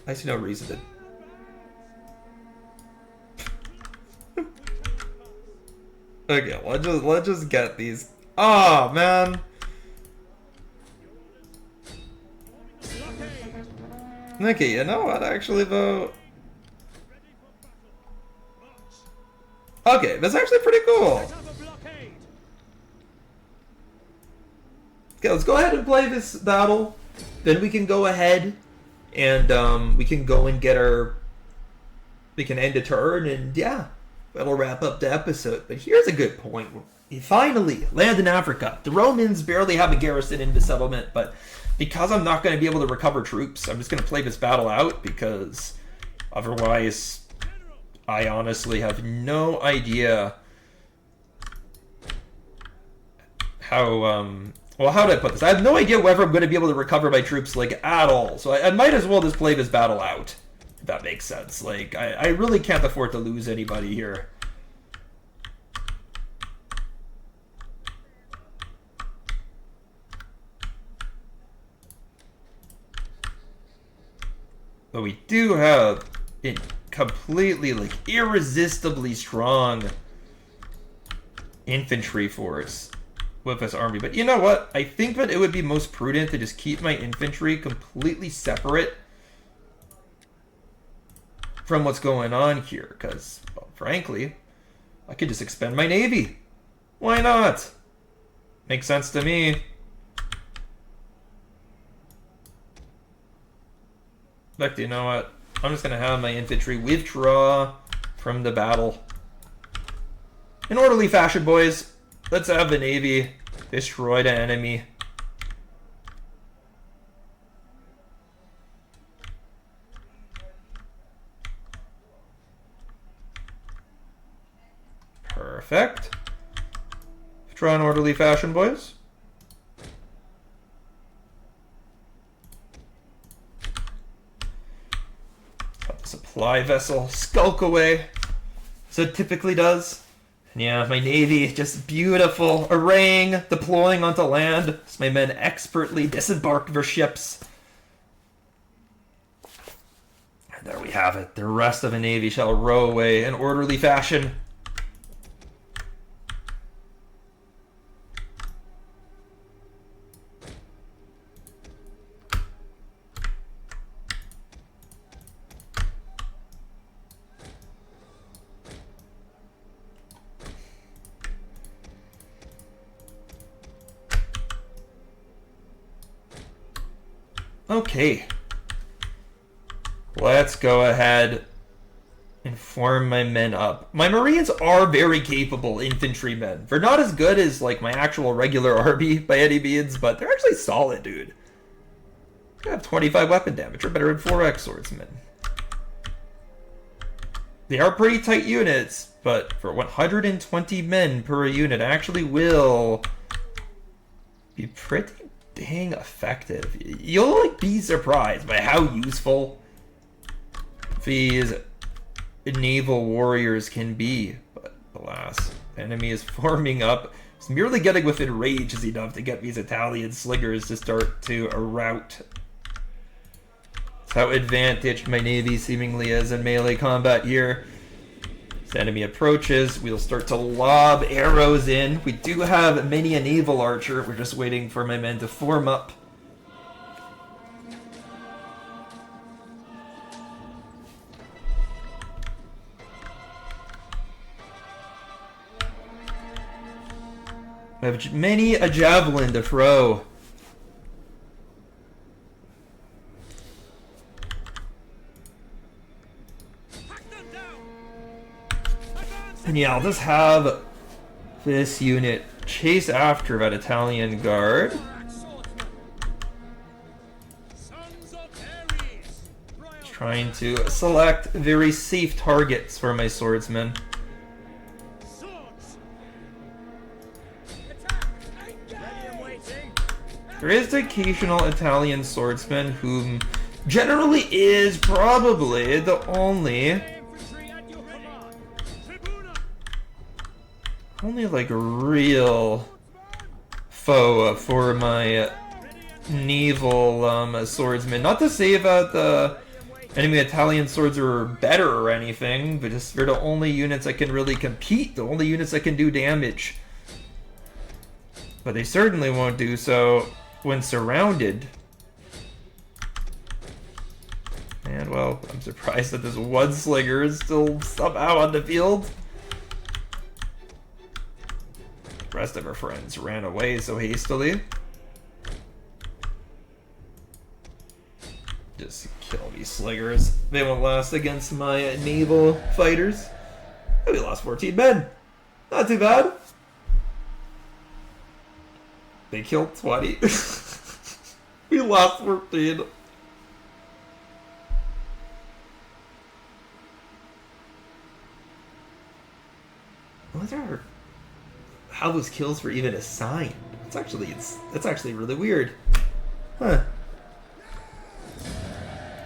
I see no reason to... Okay, let's just get these... Oh, man. Okay, you know what? Actually, though. Okay, that's actually pretty cool. Set up a blockade. Okay, let's go ahead and play this battle. Then we can go ahead and we can go and get our. We can end a turn, and yeah, that'll wrap up the episode. But here's a good point. We finally land in Africa. The Romans barely have a garrison in the settlement, but because I'm not going to be able to recover troops, I'm just going to play this battle out, because otherwise I honestly have no idea how, well, how do I put this? I have no idea whether I'm going to be able to recover my troops, like, at all. So I might as well just play this battle out, if that makes sense. Like, I really can't afford to lose anybody here. But we do have a completely, like, irresistibly strong infantry force with this army. But you know what? I think that it would be most prudent to just keep my infantry completely separate from what's going on here. Because, well, frankly, I could just expend my navy. Why not? Makes sense to me. In fact, you know what? I'm just going to have my infantry withdraw from the battle. In orderly fashion, boys. Let's have the navy destroy the enemy. Perfect. Withdraw in orderly fashion, boys. Supply vessel skulk away, so it typically does. And yeah, my navy just beautiful, arraying, deploying onto land as my men expertly disembark their ships. And there we have it. The rest of the navy shall row away in orderly fashion. Okay, let's go ahead and form my men up. My Marines are very capable infantrymen. They're not as good as, like, my actual regular army by any means, but they're actually solid, dude. They have 25 weapon damage, or better than 4x swordsmen. They are pretty tight units, but for 120 men per unit, actually will be pretty dang effective. You'll, like, be surprised by how useful these naval warriors can be. But alas, the enemy is forming up. So merely getting within range is enough to get these Italian slingers to start to rout. That's how advantaged my navy seemingly is in melee combat here. As the enemy approaches, we'll start to lob arrows in. We do have many a naval archer. We're just waiting for my men to form up. I have many a javelin to throw. And yeah, I'll just have this unit chase after that Italian guard. Just trying to select very safe targets for my swordsmen. There is the occasional Italian swordsman whom generally is probably the only like real foe for my naval swordsmen. Not to say that the enemy Italian swords are better or anything, but just they're the only units that can really compete, the only units that can do damage. But they certainly won't do so when surrounded. well. I'm surprised that this one slinger is still somehow on the field. The rest of our friends ran away so hastily. Just kill these slingers. They won't last against my naval fighters. Oh, we lost 14 men. Not too bad. They killed 20. We lost 14. I wonder how those kills were even assigned. That's actually really weird. Huh.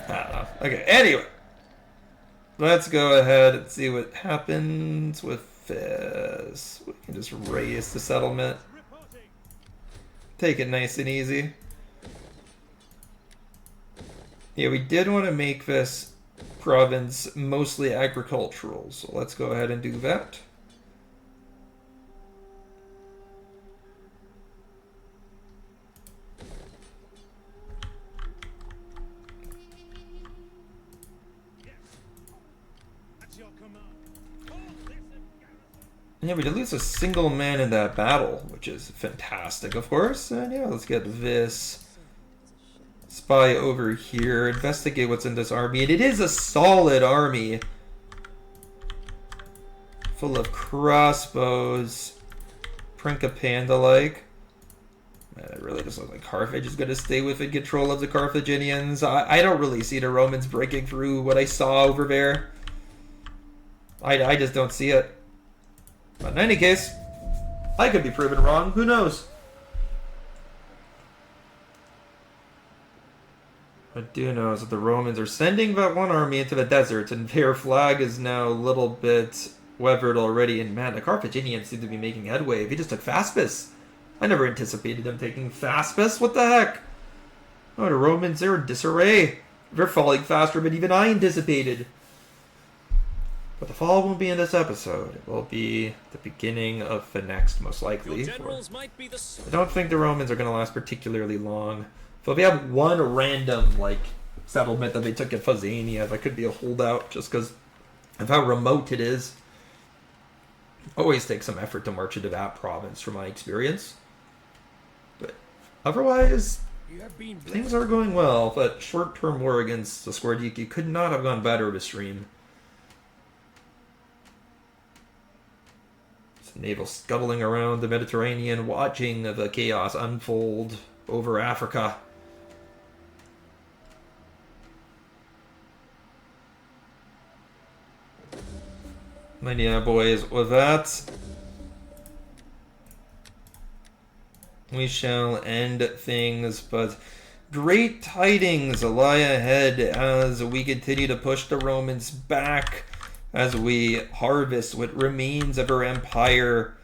I don't know. Okay, anyway. Let's go ahead and see what happens with this. We can just raise the settlement. Take it nice and easy. Yeah, we did want to make this province mostly agricultural, so let's go ahead and do that. Yeah, we did lose a single man in that battle, which is fantastic, of course. And yeah, let's get this spy over here, investigate what's in this army. And it is a solid army, full of crossbows, Prinkapanda-like. Man, it really just looks like Carthage is going to stay within control of the Carthaginians. I don't really see the Romans breaking through what I saw over there. I just don't see it. But in any case, I could be proven wrong. Who knows? What I do know is that the Romans are sending that one army into the desert, and their flag is now a little bit weathered already. And man, the Carthaginians seem to be making headway. They just took Faspus. I never anticipated them taking Faspus. What the heck? Oh, the Romans, they're in disarray. They're falling faster than even I anticipated. But the fall won't be in this episode. It will be the beginning of the next, most likely. I don't think the Romans are going to last particularly long. So if we have one random, settlement that they took at Fazania, that could be a holdout just because of how remote it is. Always takes some effort to march into that province, from my experience. But otherwise, things are going well. But short-term war against the Skordiki could not have gone better this stream. Naval scuttling around the Mediterranean, watching the chaos unfold over Africa. And yeah, boys, with that, we shall end things, but great tidings lie ahead as we continue to push the Romans back, as we harvest what remains of our empire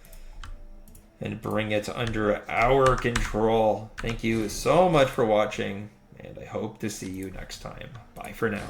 and bring it under our control. Thank you so much for watching, and I hope to see you next time. Bye for now.